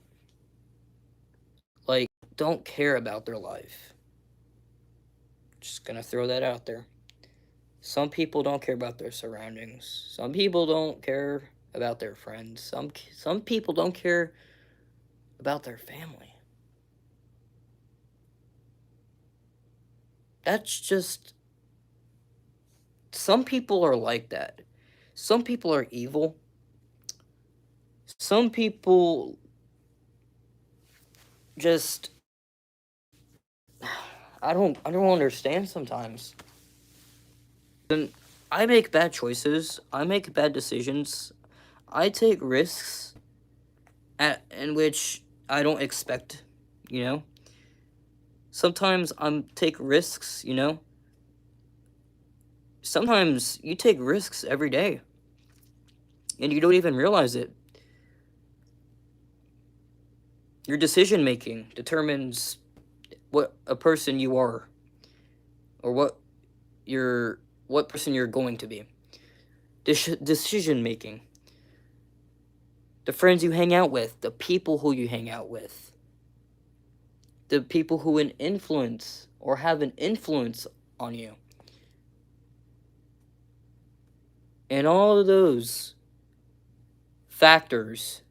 like, don't care about their life. Just gonna throw that out there. Some people don't care about their surroundings. Some people don't care about their friends. Some people don't care about their family. That's just, some people are like that. Some people are evil. Some people just I don't understand sometimes. Then I make bad choices. I make bad decisions. I take risks in which I don't expect, you know? Sometimes I'm take risks, you know? Sometimes you take risks every day and you don't even realize it. Your decision making determines what a person you are or what person you're going to be. Decision making. The friends you hang out with, the people who you hang out with, the people who influence or have an influence on you. And all of those factors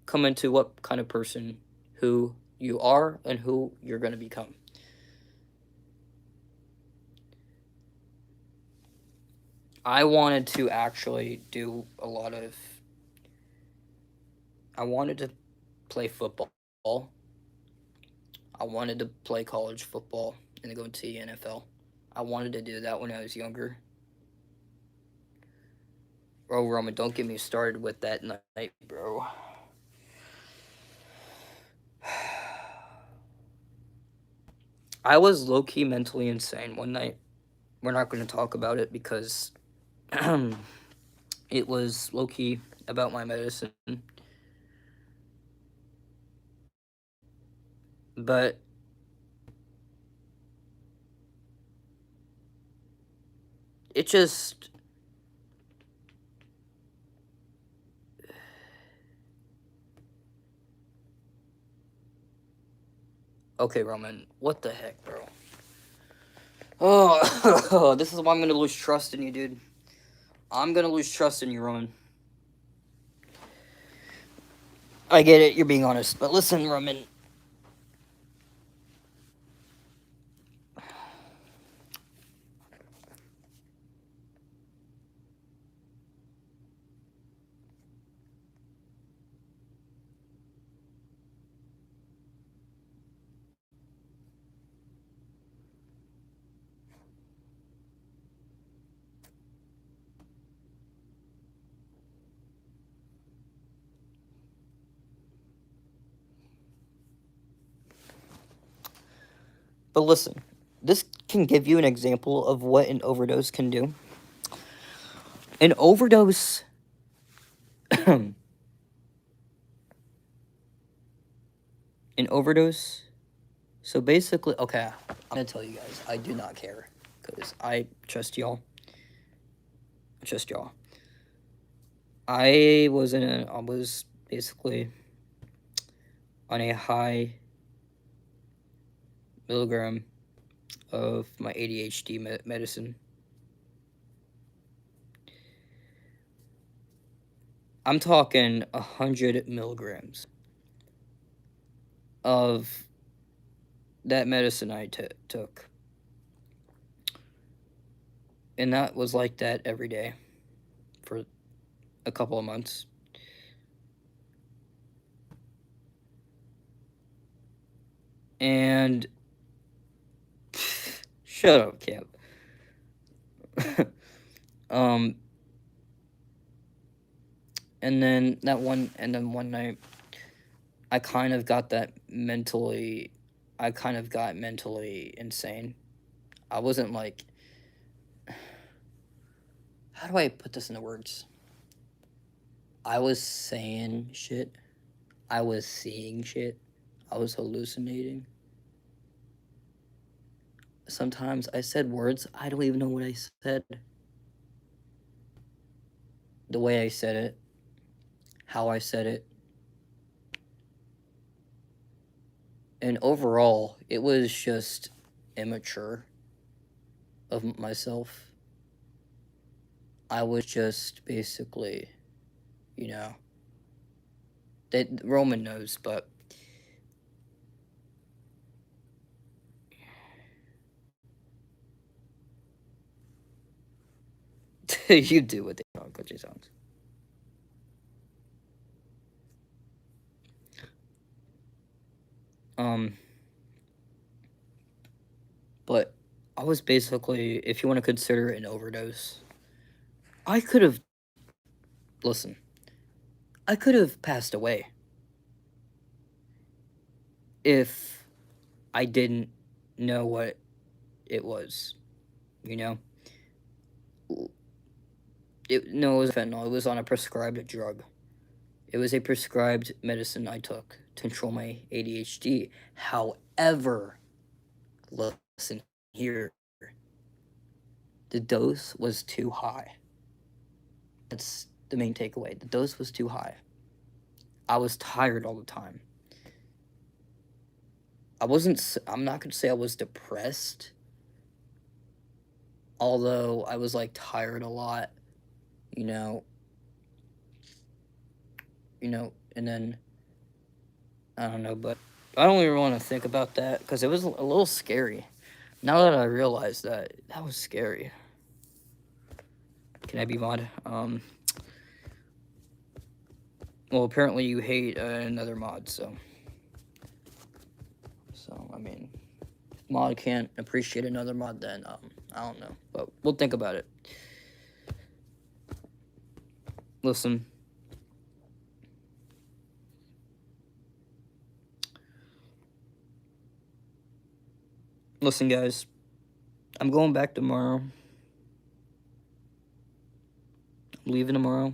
come into what kind of person who you are and who you're going to become. I wanted to actually do a lot of. I wanted to play football. I wanted to play college football and go to the NFL. I wanted to do that when I was younger. Bro, Roman, don't get me started with that night, bro. I was low-key mentally insane one night. We're not going to talk about it because it was low-key about my medicine. But it just... Okay, Roman, what the heck, bro? Oh, this is why I'm going to lose trust in you, dude. I'm going to lose trust in you, Roman. I get it, you're being honest. But listen, Roman. But listen, this can give you an example of what an overdose can do. An overdose... an overdose... So basically, okay, I'm gonna tell you guys, I do not care, because I trust y'all. I was basically on a high milligram of my ADHD medicine. I'm talking 100 milligrams of that medicine I took. And that was like that every day for a couple of months. And shut up, Cap. And then one night I kind of got mentally insane. I wasn't like, how do I put this into words? I was saying shit. I was seeing shit. I was hallucinating. Sometimes I said words, I don't even know what I said. The way I said it. How I said it. And overall, it was just immature of myself. I was just basically, you know, that Roman knows, but you do what they don't, Coach Sounds. Um, I was basically, if you want to consider it an overdose, I could have, listen, I could have passed away if I didn't know what it was, you know? No, it was fentanyl. It was on a prescribed drug. It was a prescribed medicine I took to control my ADHD. However, listen here, the dose was too high. That's the main takeaway. The dose was too high. I was tired all the time. I'm not going to say I was depressed, although I was like tired a lot, you know, and then I don't know, but I don't even want to think about that because it was a little scary. Now that I realize that, that was scary. Can I be mod? Well, apparently you hate another mod, so I mean, if mod can't appreciate another mod, then I don't know, but we'll think about it. Listen. Listen, guys. I'm going back tomorrow. I'm leaving tomorrow.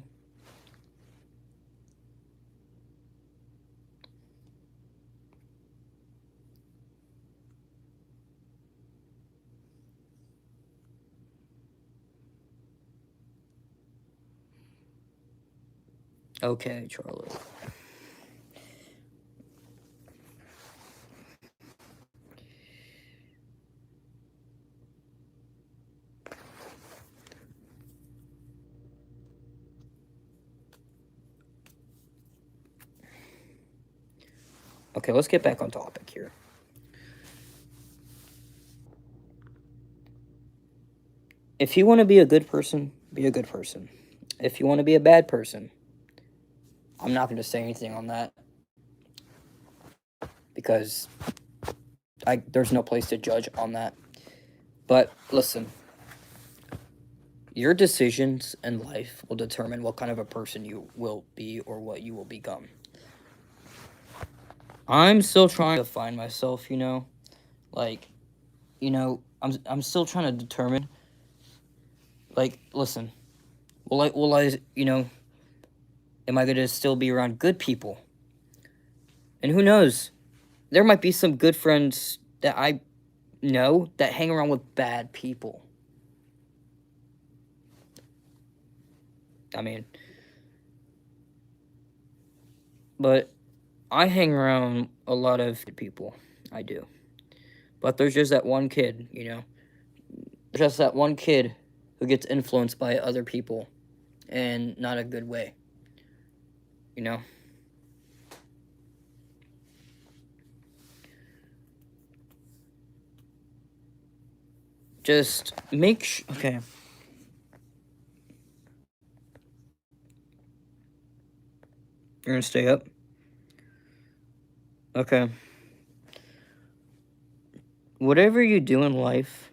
Okay, Charlie. Okay, let's get back on topic here. If you want to be a good person, be a good person. If you want to be a bad person, I'm not going to say anything on that because there's no place to judge on that. But listen, your decisions in life will determine what kind of a person you will be or what you will become. I'm still trying to find myself, like, I'm still trying to determine, like, listen, will I, am I going to still be around good people? And who knows, there might be some good friends that I know that hang around with bad people. I mean, but I hang around a lot of people. I do. But there's just that one kid, There's just that one kid who gets influenced by other people and not a good way. Just make okay. You're gonna stay up? Okay. Whatever you do in life,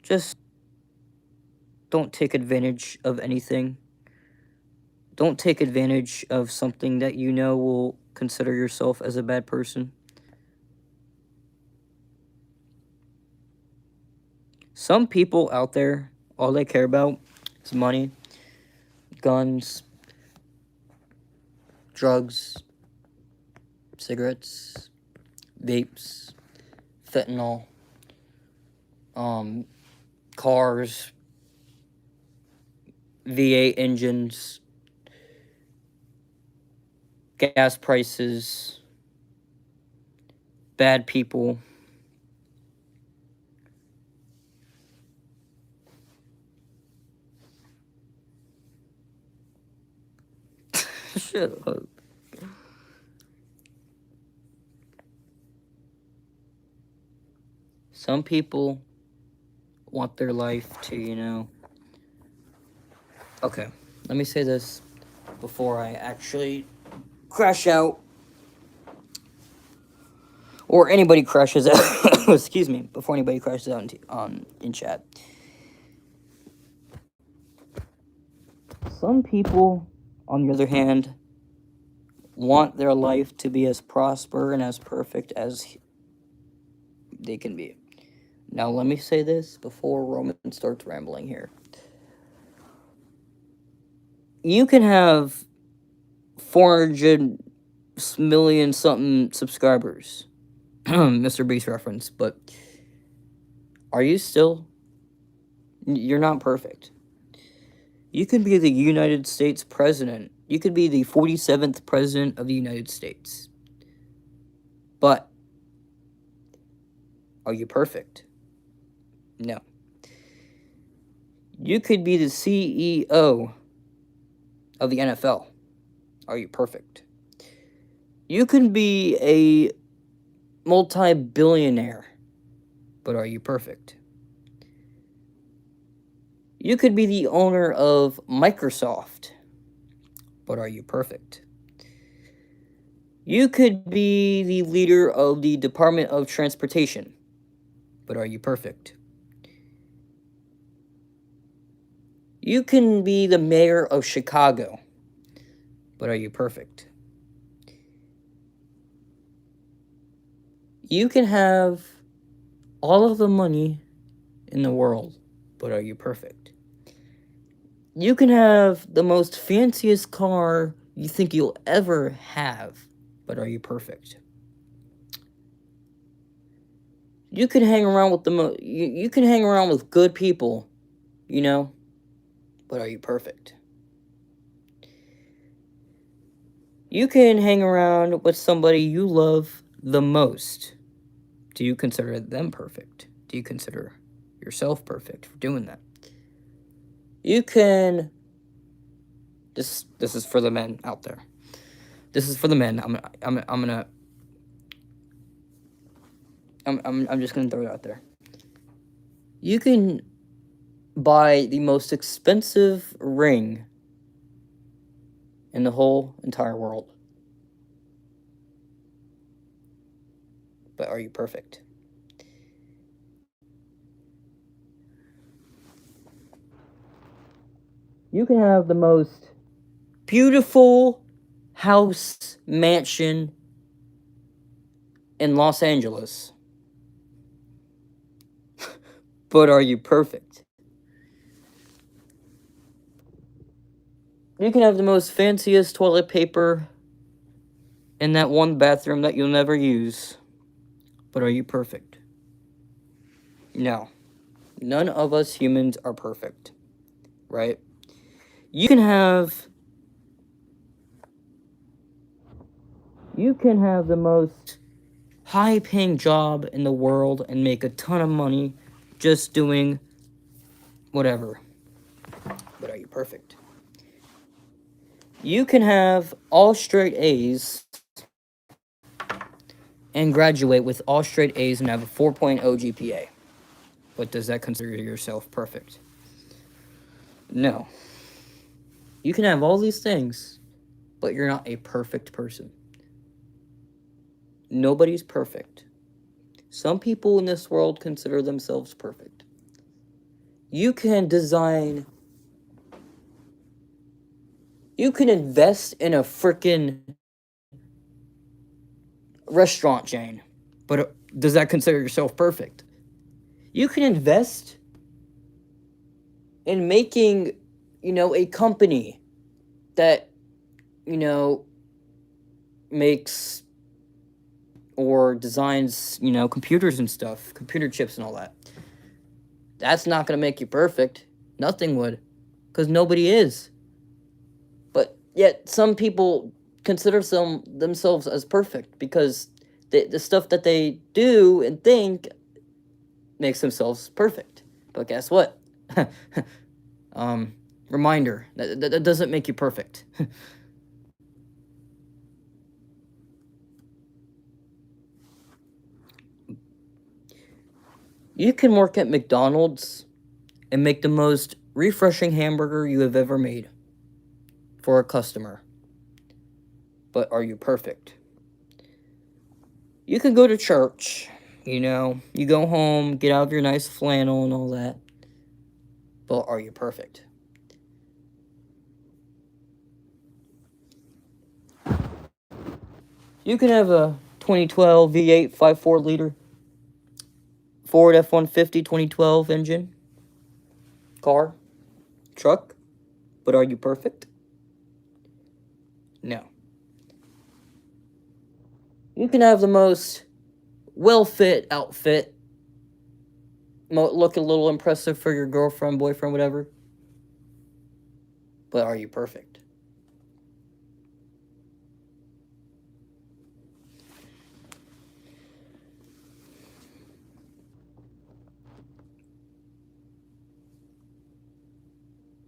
just don't take advantage of anything. Don't take advantage of something that you know will consider yourself as a bad person. Some people out there, all they care about is money, guns, drugs, cigarettes, vapes, fentanyl, cars, V8 engines, gas prices, bad people. Shut up. Some people want their life to, Okay, let me say this before I actually crash out. Or anybody crashes out. excuse me, before anybody crashes out in chat. Some people, on the other hand, want their life to be as prosper and as perfect as they can be. Now, let me say this before Roman starts rambling here. You can have 400 million something subscribers, Mr. Beast reference, but are you still? You're not perfect. You could be the United States president. You could be the 47th president of the United States. But are you perfect? No. You could be the CEO of the NFL. Are you perfect? You can be a multi-billionaire, but are you perfect? You could be the owner of Microsoft, but are you perfect? You could be the leader of the Department of Transportation, but are you perfect? You can be the mayor of Chicago, but are you perfect? You can have all of the money in the world, but are you perfect? You can have the most fanciest car you think you'll ever have, but are you perfect? You can hang around with you can hang around with good people, you know, but are you perfect? You can hang around with somebody you love the most. Do you consider them perfect? Do you consider yourself perfect for doing that? You can. This is for the men out there. This is for the men. I'm just gonna throw it out there. You can buy the most expensive ring in the whole entire world. But are you perfect? You can have the most beautiful house mansion in Los Angeles. But are you perfect? You can have the most fanciest toilet paper in that one bathroom that you'll never use. But are you perfect? No. None of us humans are perfect. Right? You can have the most high-paying job in the world and make a ton of money just doing whatever. But are you perfect? You can have all straight A's and graduate with all straight A's and have a 4.0 GPA. But does that consider yourself perfect? No. You can have all these things, but you're not a perfect person. Nobody's perfect. Some people in this world consider themselves perfect. You can invest in a freaking restaurant chain, but does that consider yourself perfect? You can invest in making, a company that, makes or designs, computers and stuff, computer chips and all that. That's not going to make you perfect. Nothing would, because nobody is. But yet some people consider themselves as perfect because the stuff that they do and think makes themselves perfect. But guess what? Reminder, that doesn't make you perfect. You can work at McDonald's and make the most refreshing hamburger you have ever made for a customer. But are you perfect? You can go to church You know, you go home, get out of your nice flannel and all that. But are you perfect? You can have a 2012 V8 5.4 liter Ford F-150 2012 engine, car, truck, but are you perfect? No. You can have the most well-fit outfit, look a little impressive for your girlfriend, boyfriend, whatever, but are you perfect?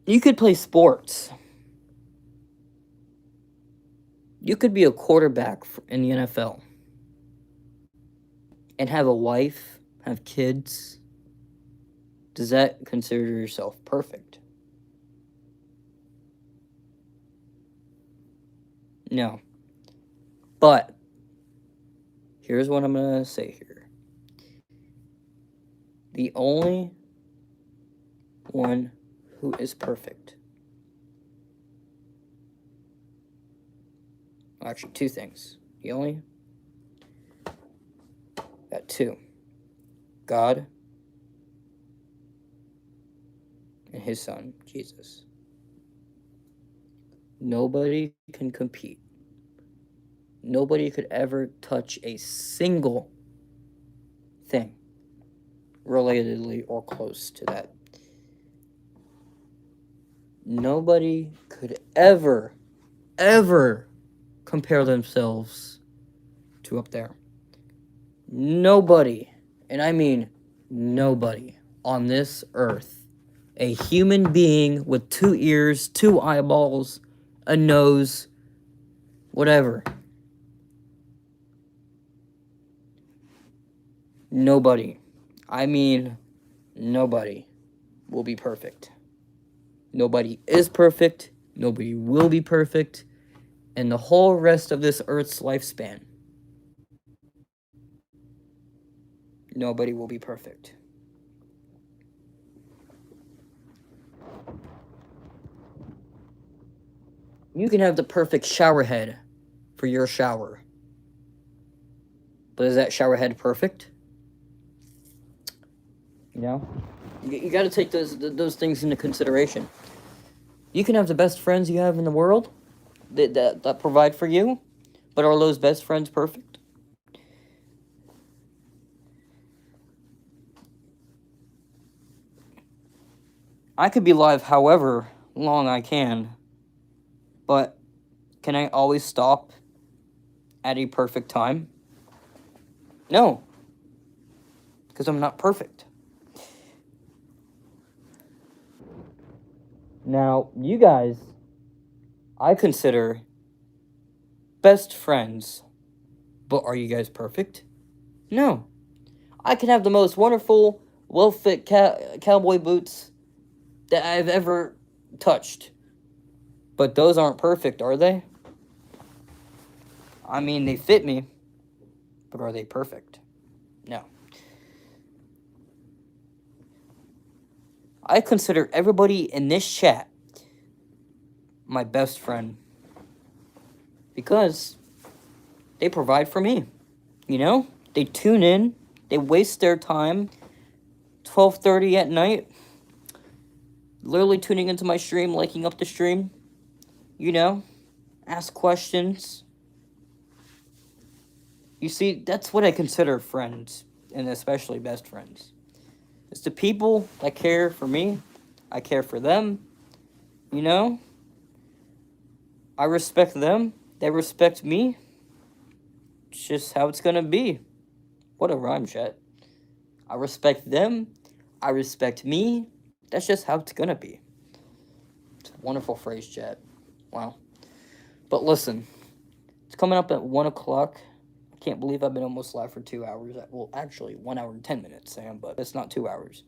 You could play sports. You could be a quarterback in the NFL and have a wife, have kids. Does that consider yourself perfect? No. But here's what I'm going to say here. The only one who is perfect. Actually, two things. The only got two. God and his son, Jesus. Nobody can compete. Nobody could ever touch a single thing relatedly or close to that. Nobody could ever compare themselves to up there. Nobody, and I mean nobody on this earth, a human being with 2 ears, 2 eyeballs, a nose, whatever. Nobody, I mean nobody, will be perfect. Nobody is perfect. Nobody will be perfect. And the whole rest of this earth's lifespan, nobody will be perfect. You can have the perfect shower head for your shower. But is that shower head perfect? You know? You got to take those things into consideration. You can have the best friends you have in the world that provide for you, but are those best friends perfect? I could be live however long I can, but can I always stop at a perfect time? No, because I'm not perfect. Now, you guys, I consider best friends, but are you guys perfect? No. I can have the most wonderful, well-fit cowboy boots that I've ever touched, but those aren't perfect, are they? I mean, they fit me, but are they perfect? No. I consider everybody in this chat my best friend because they provide for me. You know, they tune in, they waste their time 12:30 at night literally tuning into my stream, liking up the stream, you know, ask questions. You see, that's what I consider friends, and especially best friends. It's the people that care for me, I care for them, you know? I respect them, they respect me. It's just how it's gonna be. What a rhyme, chat. I respect them, I respect me. That's just how it's gonna be. It's a wonderful phrase, chat. Wow. But listen, it's coming up at 1 o'clock. I can't believe I've been almost live for 2 hours. Well, actually, 1 hour and 10 minutes, Sam, but it's not 2 hours.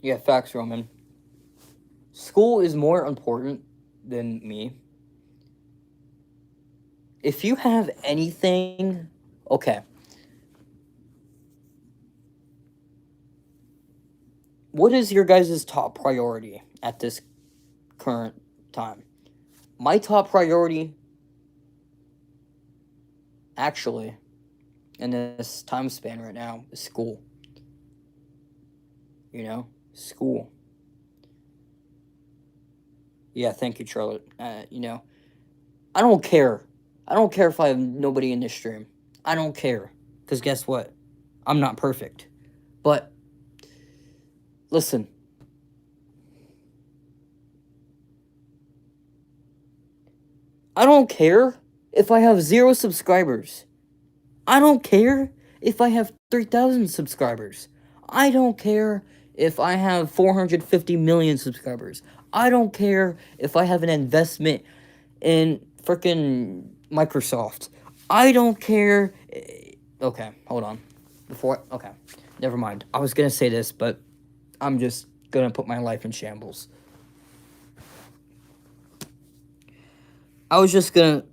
Yeah, facts, Roman. School is more important than me. If you have anything, okay. What is your guys' top priority at this current time? My top priority, actually, in this time span right now, is school. You know? School. Yeah, thank you, Charlotte. I don't care. I don't care if I have nobody in this stream. I don't care. Because guess what? I'm not perfect. But, listen. I don't care if I have 0 subscribers. I don't care if I have 3,000 subscribers. I don't care if I have 450 million subscribers. I don't care if I have an investment in freaking Microsoft. I don't care. Okay, hold on. Okay, never mind. I was gonna say this, but I'm just gonna put my life in shambles. I was just gonna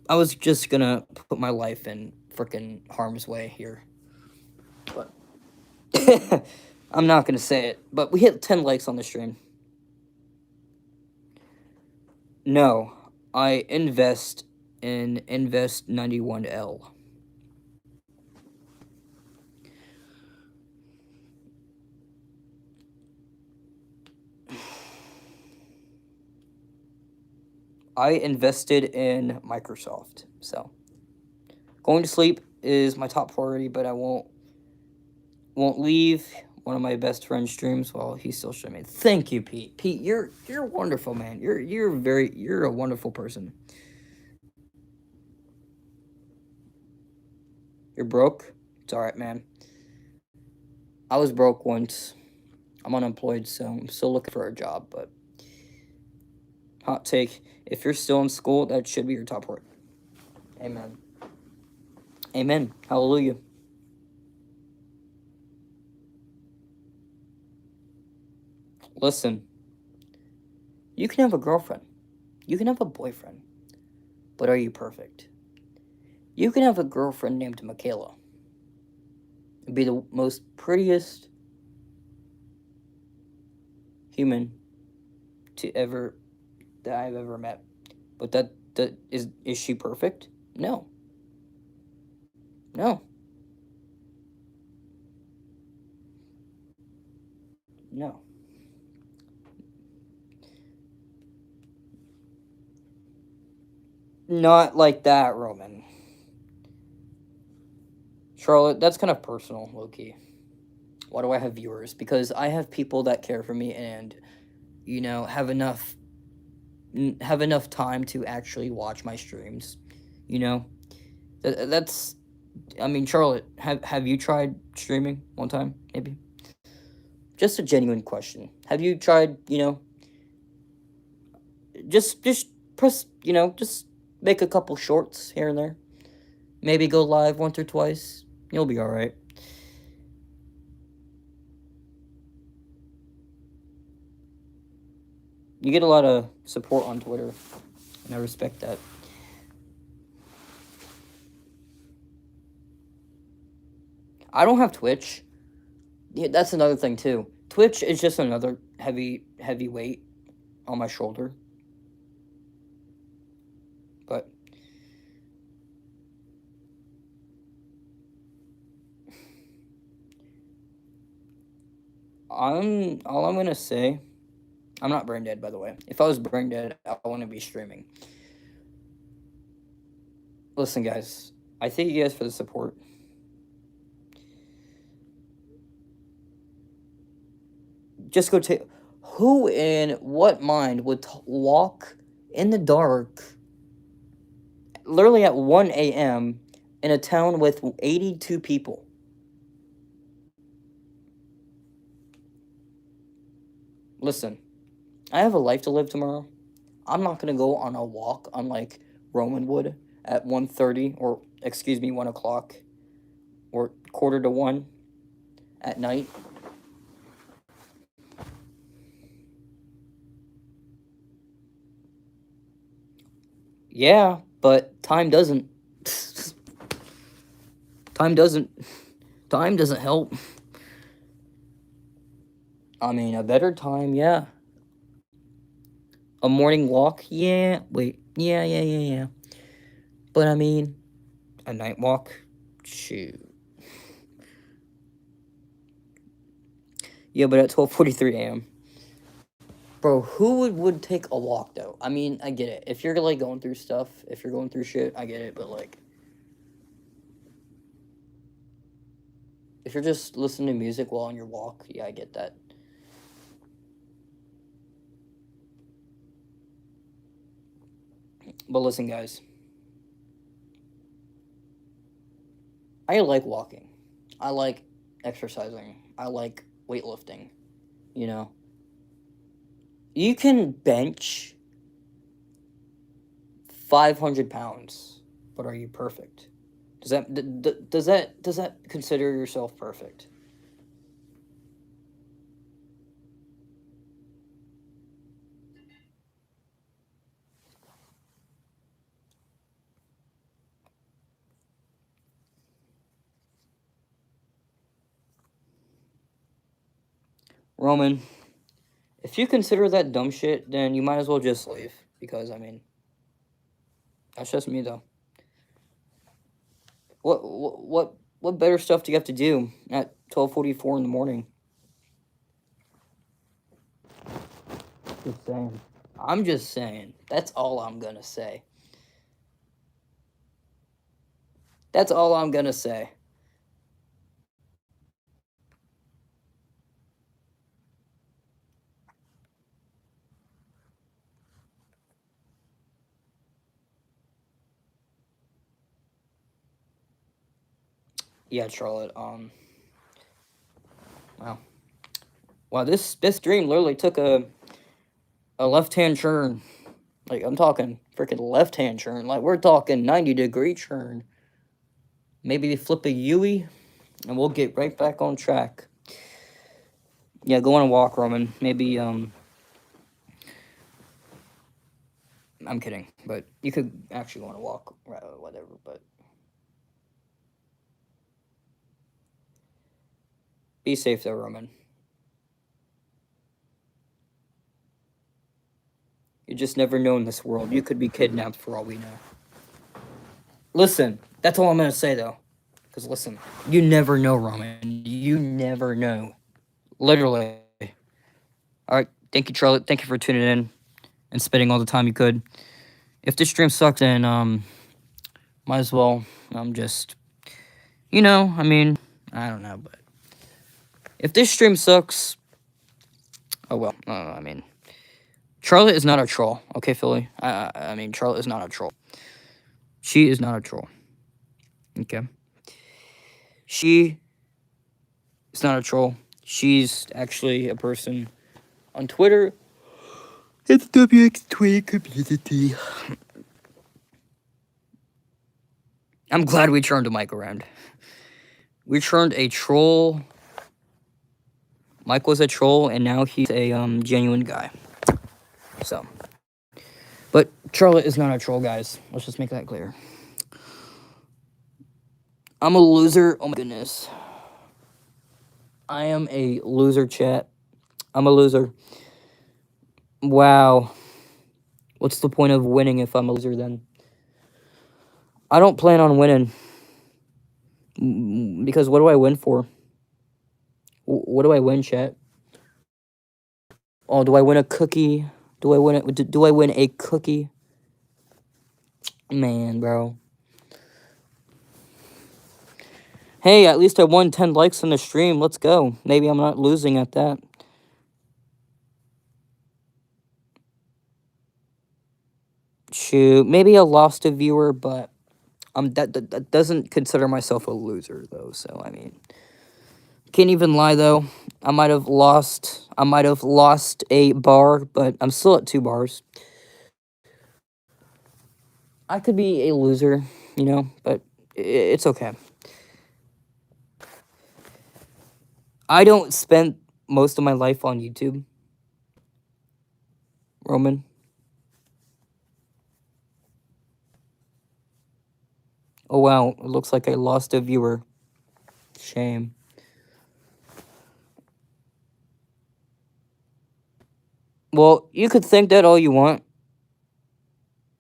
put my life in freaking harm's way here. But I'm not gonna say it. But we hit 10 likes on the stream. No, I invest in Invest 91L. I invested in Microsoft. So going to sleep is my top priority, but I won't leave one of my best friend's streams while he's still streaming. Thank you, Pete. Pete, you're wonderful, man. You're a wonderful person. You're broke? It's alright, man. I was broke once. I'm unemployed, so I'm still looking for a job, but hot take, if you're still in school, that should be your top priority. Amen. Amen. Hallelujah. Listen, you can have a girlfriend. You can have a boyfriend. But are you perfect? You can have a girlfriend named Michaela. And be the most prettiest human that I've ever met. But that is she perfect? No. No. No. Not like that, Roman. Charlotte, that's kind of personal, low-key. Why do I have viewers? Because I have people that care for me and, have enough time to actually watch my streams. That's. I mean, Charlotte, have you tried streaming one time? Maybe. Just a genuine question. Have you tried? Just press. Just make a couple shorts here and there. Maybe go live once or twice. You'll be all right. You get a lot of support on Twitter, and I respect that. I don't have Twitch. Yeah, that's another thing too. Twitch is just another heavy weight on my shoulder. But all I'm gonna say, I'm not brain dead, by the way. If I was brain dead, I wouldn't be streaming. Listen, guys, I thank you guys for the support. Just go take. Who in what mind would walk in the dark, literally at 1 a.m. in a town with 82 people? Listen, I have a life to live tomorrow. I'm not gonna go on a walk on like Roman would at 1:30 or 1 o'clock or quarter to 1 at night. Yeah, but time doesn't. time doesn't. Time doesn't help. I mean, a better time, yeah. A morning walk, yeah. Wait, yeah. But I mean, a night walk, shoot. Yeah, but at 12:43 a.m. Bro, who would take a walk though? I mean, I get it. If you're like going through stuff, if you're going through shit, I get it. But like, if you're just listening to music while on your walk, yeah, I get that. But listen, guys, I like walking. I like exercising. I like weightlifting. You know, you can bench 500 pounds, but are you perfect? Does that consider yourself perfect? Roman, if you consider that dumb shit, then you might as well just leave. Because I mean, that's just me though. What better stuff do you have to do at 12:44 in the morning? Just saying. I'm just saying. That's all I'm gonna say. That's all I'm gonna say. Yeah, Charlotte. Wow. Wow. This dream literally took a left hand turn. Like I'm talking freaking left hand turn. Like we're talking 90-degree turn. Maybe flip a Yui, and we'll get right back on track. Yeah, go on a walk, Roman. Maybe I'm kidding, but you could actually go on a walk, whatever. But be safe though, Roman. You just never know in this world. You could be kidnapped for all we know. Listen, that's all I'm gonna say though. Cause listen, you never know, Roman. You never know. Literally. All right. Thank you, Charlotte. Thank you for tuning in and spending all the time you could. If this stream sucked, then might as well. I'm just, I mean, I don't know, but if this stream sucks, oh well. I mean, Charlotte is not a troll, okay, Philly. I mean, Charlotte is not a troll. She is not a troll. Okay. She is not a troll. She's actually a person on Twitter. It's WX Twitter community. I'm glad we turned a mic around. We turned a troll. Mike was a troll, and now he's a genuine guy. So, but Charlotte is not a troll, guys. Let's just make that clear. I'm a loser. Oh my goodness. I am a loser, chat. I'm a loser. Wow. What's the point of winning if I'm a loser then? I don't plan on winning. Because what do I win for? What do I win, chat? Oh, do I win a cookie? Do I win a cookie? Man, bro. Hey, at least I won 10 likes on the stream. Let's go. Maybe I'm not losing at that. Shoot, maybe I lost a viewer, but that doesn't consider myself a loser though. So I mean, can't even lie though. I might have lost a bar, but I'm still at 2 bars. I could be a loser, but it's okay. I don't spend most of my life on YouTube, Roman. Oh wow, it looks like I lost a viewer. Shame. Well, you could think that all you want.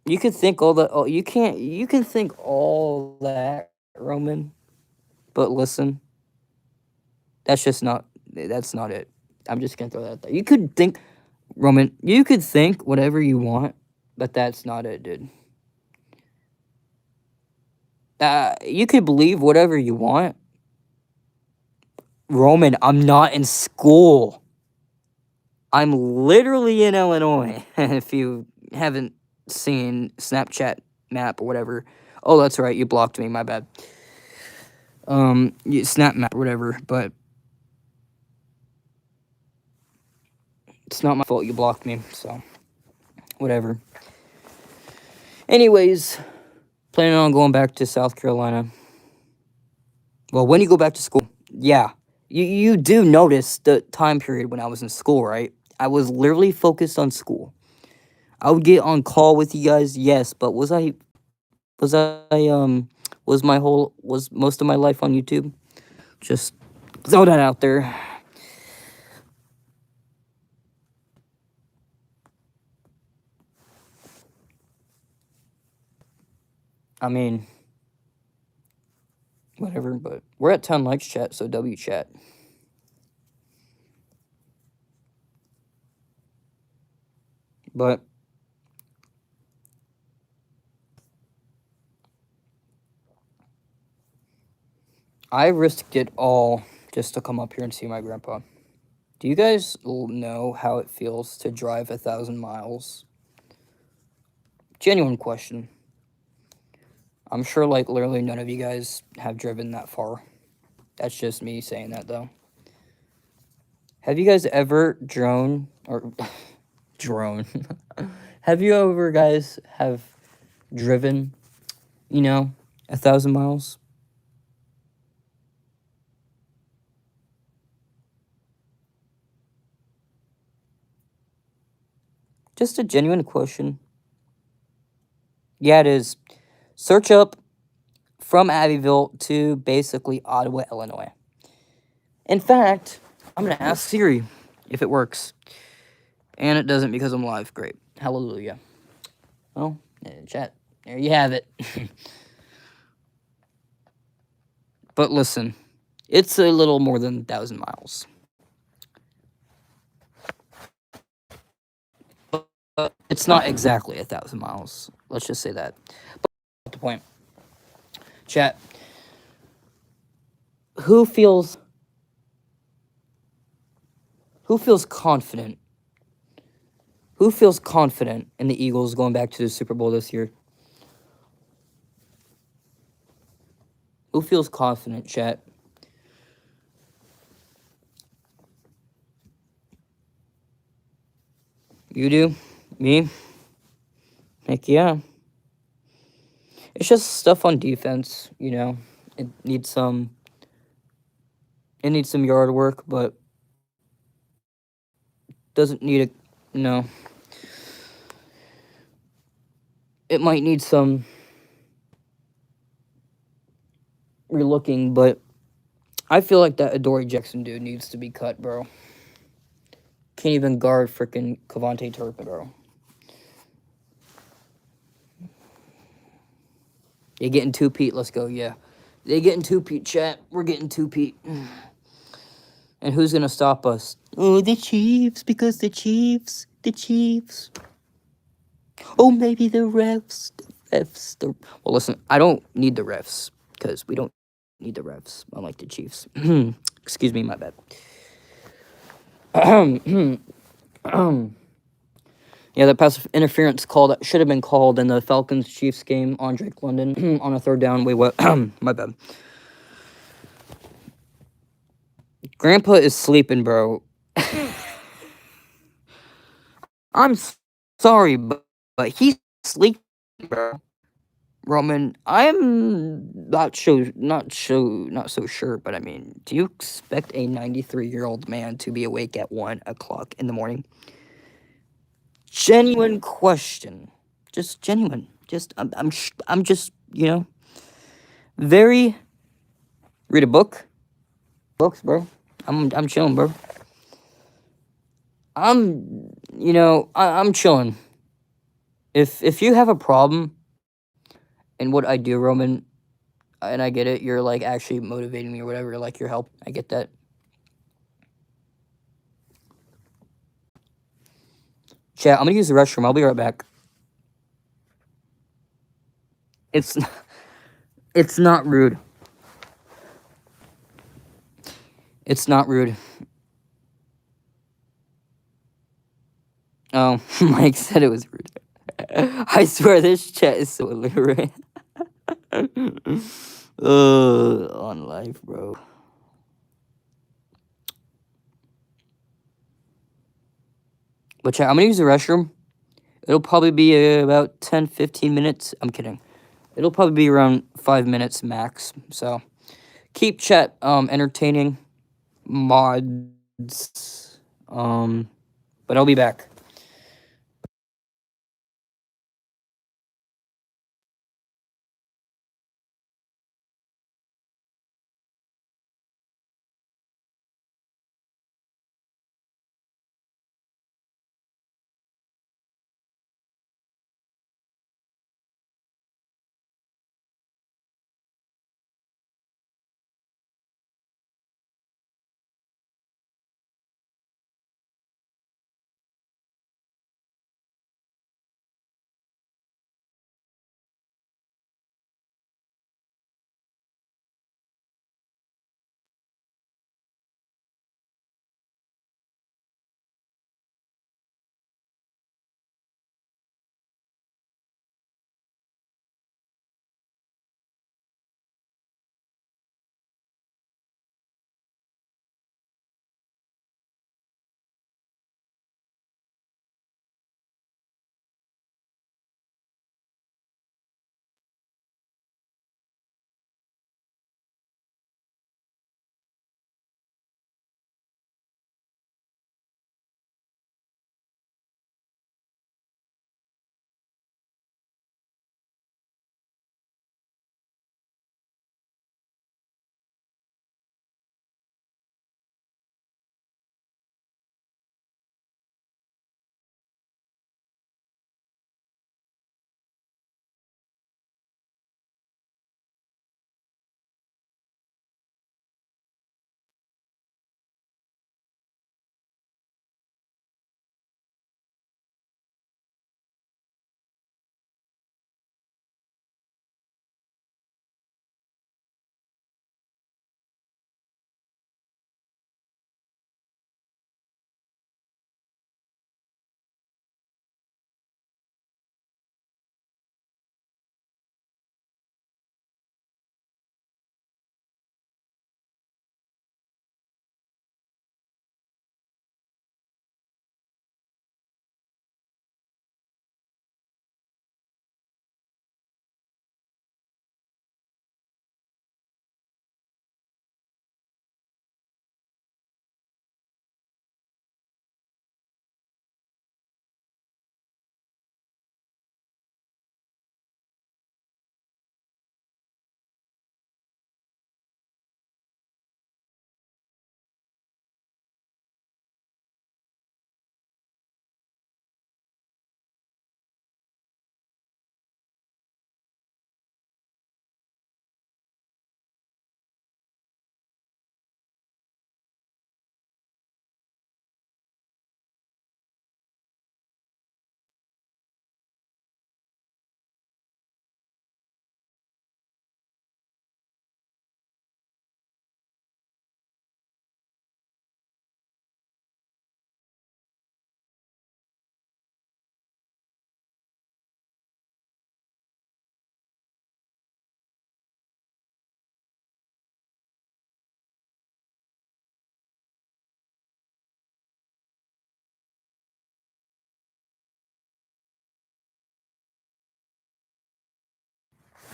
You could think all that. Oh, you can't. You can think all that, Roman. But listen, that's just not. That's not it. I'm just gonna throw that out there. You could think, Roman. You could think whatever you want, but that's not it, dude. You could believe whatever you want, Roman. I'm not in school. I'm literally in Illinois. If you haven't seen Snapchat map or whatever. Oh, that's right. You blocked me. My bad. Snap map or whatever. But it's not my fault. You blocked me. So whatever. Anyways, planning on going back to South Carolina. Well, when you go back to school, yeah, you do notice the time period when I was in school, right? I was literally focused on school. I would get on call with you guys, yes, but was I was most of my life on YouTube? Just throw that out there. I mean, whatever, but we're at 10 likes, chat, so W chat. But I risked it all just to come up here and see my grandpa. Do you guys know how it feels to drive 1,000 miles? Genuine question. I'm sure, like, literally none of you guys have driven that far. That's just me saying that, though. Have you guys ever drone, or drone? Have you ever, guys, have driven, 1,000 miles? Just a genuine question. Yeah, it is. Search up from Abbeville to basically Ottawa, Illinois. In fact, I'm going to ask Siri if it works. And it doesn't because I'm live. Great. Hallelujah. Well, chat. There you have it. But listen, it's a little more than 1,000 miles. But it's not exactly 1,000 miles. Let's just say that. But the point. Chat. Who feels confident? Who feels confident in the Eagles going back to the Super Bowl this year? Who feels confident, chat? You do? Me? Heck yeah. It's just stuff on defense, It needs some yard work, but doesn't need it might need some relooking, but I feel like that Adoree Jackson dude needs to be cut, bro. Can't even guard freaking Cavante Turpin, bro. They getting 2-peat, let's go, yeah. They getting 2-peat, chat. We're getting 2-peat. And who's gonna stop us? Oh, the Chiefs, because the Chiefs. Oh, maybe the refs. Well, listen, I don't need the refs, because we don't need the refs, unlike the Chiefs. Excuse me, my bad. Yeah, that pass interference call that should have been called in the Falcons-Chiefs game on Drake London on a third down. Wait, what? My bad. Grandpa is sleeping, bro. I'm sorry, but he's sleeping, bro. Roman, I'm not so sure, but I mean, do you expect a 93-year-old man to be awake at 1 o'clock in the morning? Genuine question, just genuine. Just I'm just Very. Read a book. Books, bro. I'm chilling, bro. I'm chilling. If you have a problem in what I do, Roman, and I get it, you're like actually motivating me or whatever, like you're helping. I get that. Chat, I'm gonna use the restroom. I'll be right back. It's it's not rude. It's not rude. Oh, Mike said it was rude. I swear this chat is so illiterate. On life, bro. But chat, I'm gonna use the restroom. It'll probably be about 10-15 minutes. I'm kidding. It'll probably be around 5 minutes max. So keep chat entertaining mods. But I'll be back.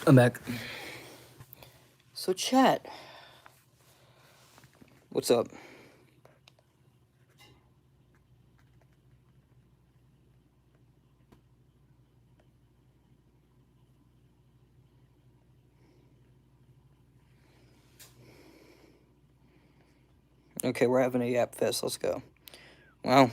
I'm back. So chat, what's up? Okay, we're having a yap fest. Let's go. Wow.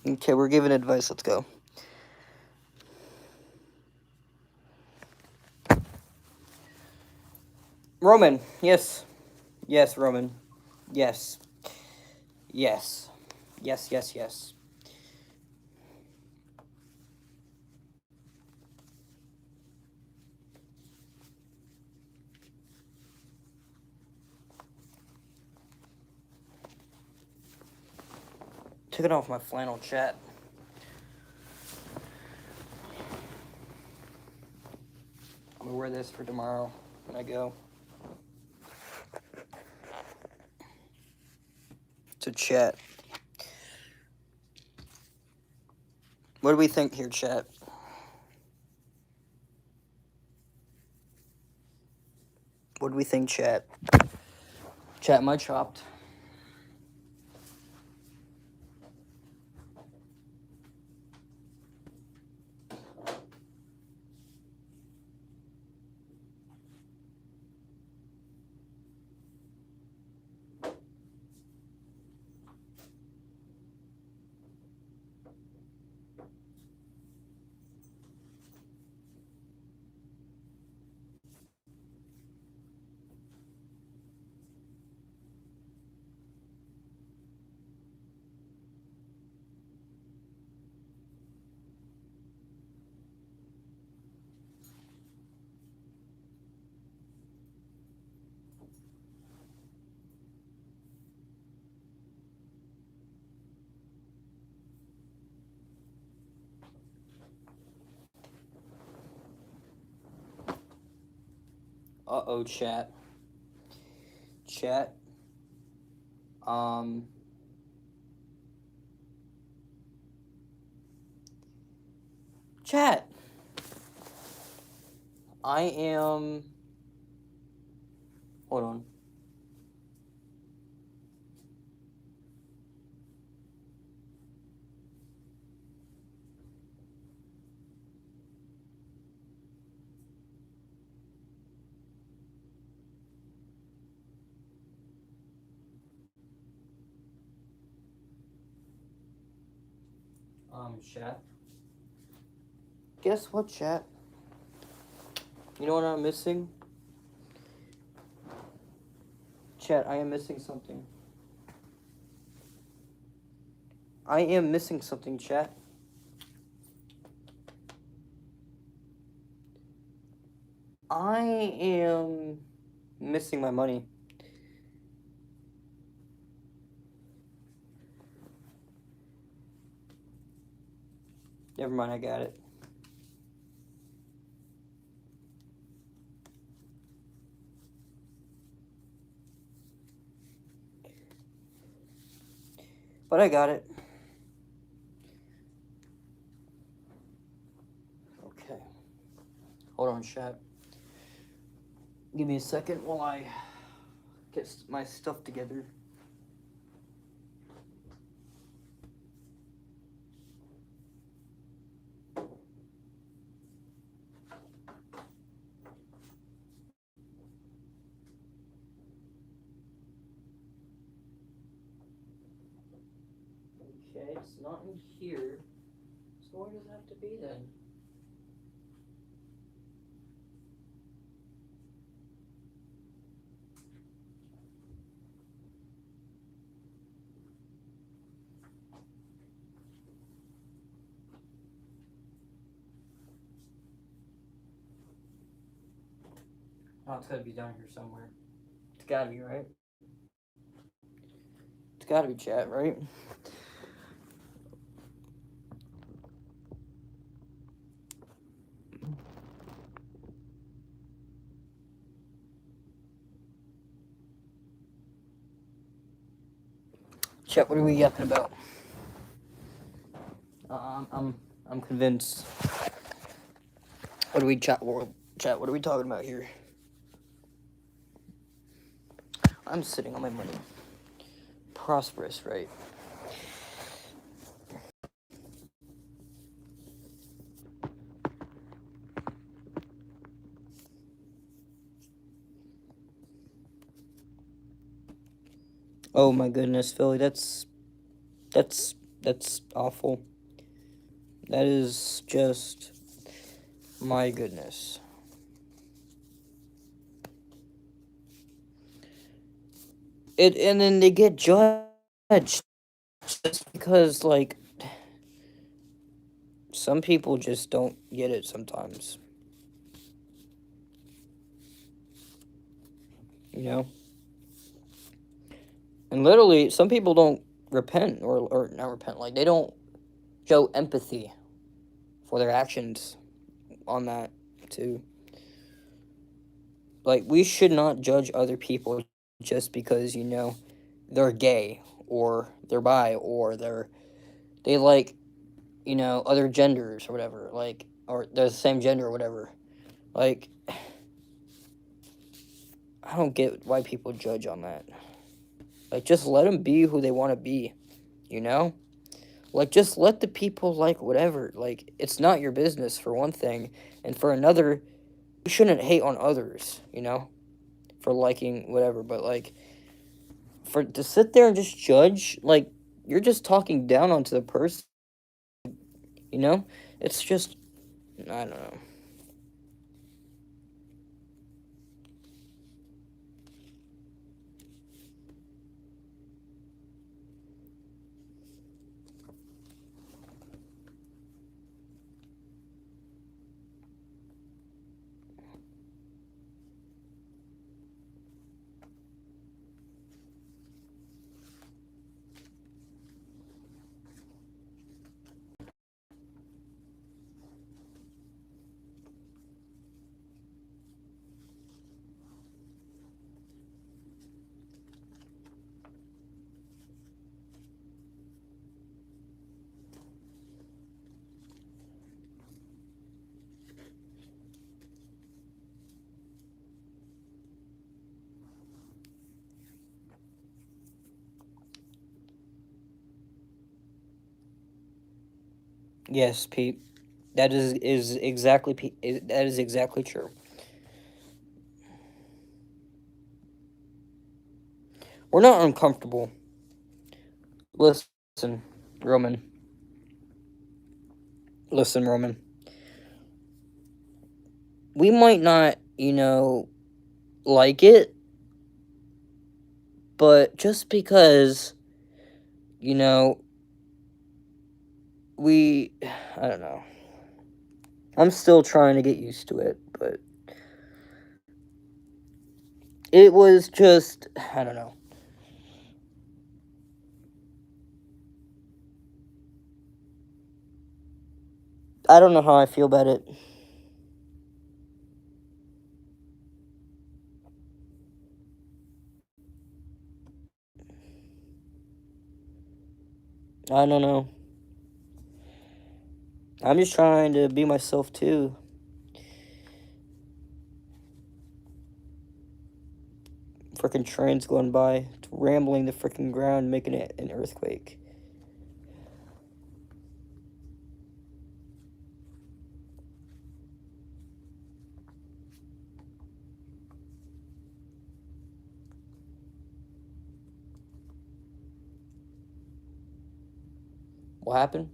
Okay, we're giving advice. Let's go. Roman, yes. Yes, Roman. Yes. Yes. Yes, yes, yes. Took it off my flannel chat. I'm gonna wear this for tomorrow when I go to chat. What do we think here, chat? What do we think, chat? Chat, am I chopped? Uh-oh, chat. Chat. Chat. I am... Hold on. Chat. Guess what, chat? You know what I'm missing? Chat, I am missing something. I am missing something, chat. I am missing my money. Never mind, I got it. But I got it. Okay. Hold on, chat. Give me a second while I get my stuff together. Okay, it's not in here. So where does it have to be then? Oh, it's gotta be down here somewhere. It's gotta be, right? It's gotta be, chat, right? Chat, what are we yapping about? I'm convinced. What do we chat? Chat, what are we talking about here? I'm sitting on my money. prosperous, right? Oh my goodness, Philly, that's that's awful. That is just my goodness. And then they get judged just because, like, some people just don't get it sometimes. You know? And literally, some people don't repent, or not repent, like, they don't show empathy for their actions on that, too. Like, we should not judge other people just because, they're gay, or they're bi, or they like, other genders or whatever, like, or they're the same gender or whatever. Like, I don't get why people judge on that. Like, just let them be who they want to be, you know? Like, just let the people like whatever. Like, it's not your business, for one thing. And for another, you shouldn't hate on others, for liking whatever. But, like, to sit there and just judge, like, you're just talking down onto the person, you know? It's just, I don't know. Yes, Pete. That is exactly true. We're not uncomfortable. Listen, Roman. Listen, Roman. We might not, like it, but just because, you know, we, I don't know. I'm still trying to get used to it, but it was just, I don't know. I don't know how I feel about it. I don't know. I'm just trying to be myself too. Freaking trains going by, rambling the freaking ground, making it an earthquake. What happened?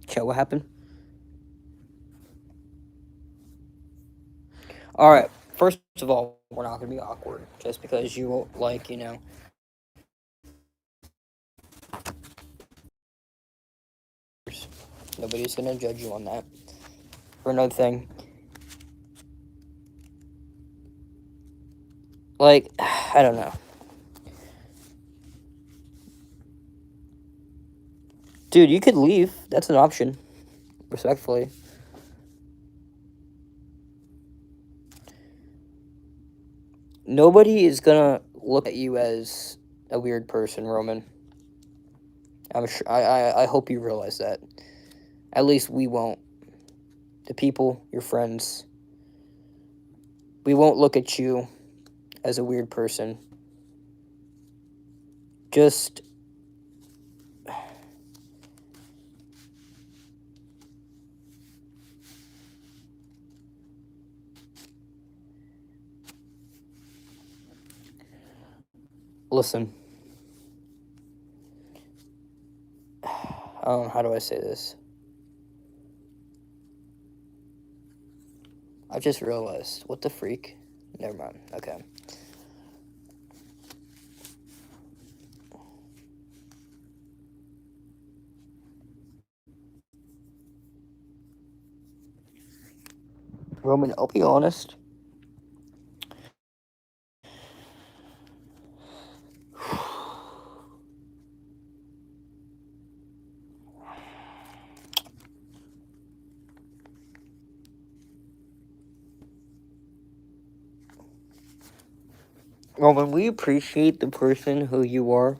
Chat, what happened? Alright, first of all, we're not gonna be awkward just because you, like, nobody's gonna judge you on that. For another thing, like, I don't know. Dude, you could leave. That's an option. Respectfully. Nobody is gonna look at you as a weird person, Roman. I'm sure. I hope you realize that. At least we won't. the people, your friends. We won't look at you as a weird person. Just listen. How do I say this? I just realized. What the freak? Never mind. Okay. Roman, I'll be honest. Roman, we appreciate the person who you are.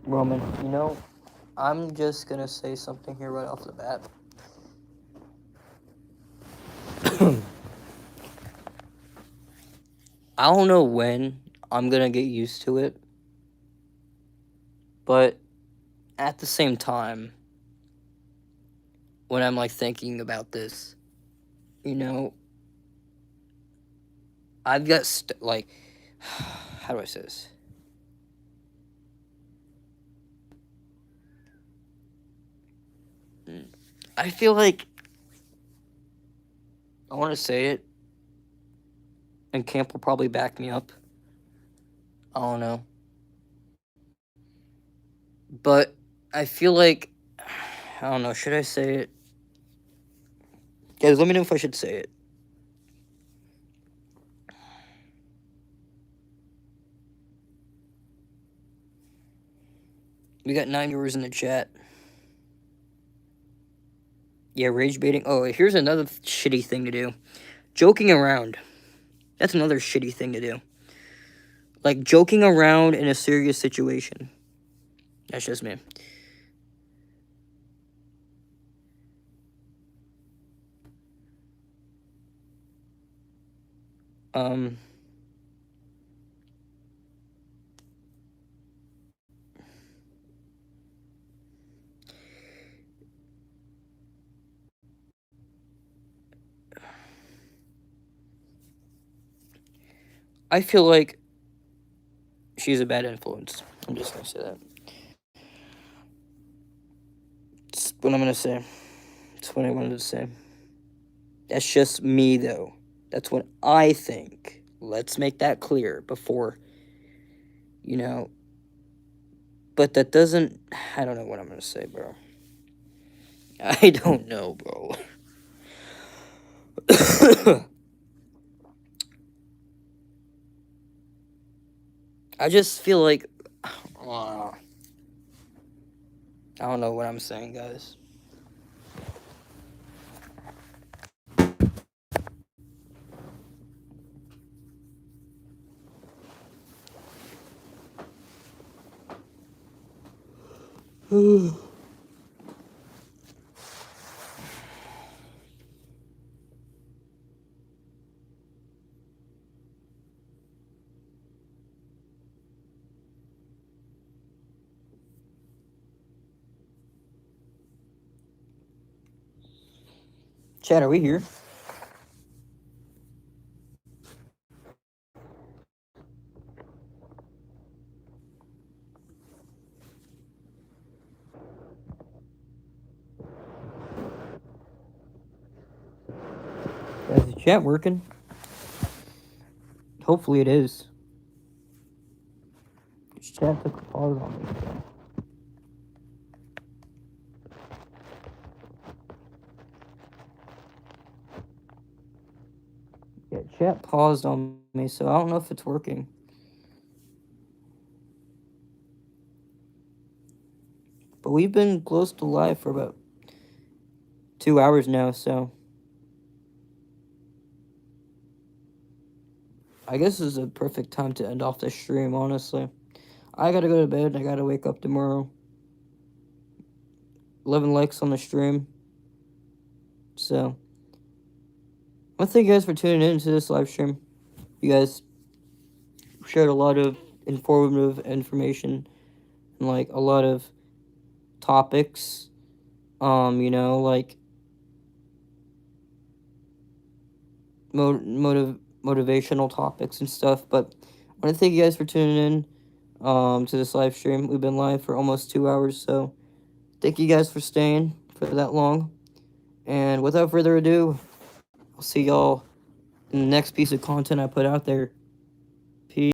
Roman, I'm just gonna say something here right off the bat. I don't know when I'm gonna get used to it, but at the same time, when I'm like thinking about this, I've got how do I say this? I feel like I want to say it, and Camp will probably back me up. I don't know. But I feel like, I don't know, should I say it? Guys, let me know if I should say it. We got 9 viewers in the chat. Yeah, rage baiting. Oh, here's another shitty thing to do. Joking around. That's another shitty thing to do. Like, joking around in a serious situation. That's just me. I feel like she's a bad influence. I'm just gonna say that. That's what I'm gonna say. That's what I wanted to say. That's just me, though. That's what I think. Let's make that clear before, But that doesn't... I don't know what I'm gonna say, bro. I don't know, bro. I just feel like... I don't know what I'm saying, guys. Chad, are we here? Is the chat working? Hopefully it is. Chat took a pause on me. So. Yeah, chat paused on me, so I don't know if it's working. But we've been close to live for about 2 hours now, so I guess this is a perfect time to end off the stream, honestly. I gotta go to bed. I gotta wake up tomorrow. 11 likes on the stream. So, I thank you guys for tuning in to this live stream. You guys shared a lot of informative information and, like, a lot of topics. You know, like, motivational topics and stuff. But I want to thank you guys for tuning in to this live stream. We've been live for almost 2 hours, so thank you guys for staying for that long. And without further ado, I'll see y'all in the next piece of content I put out there.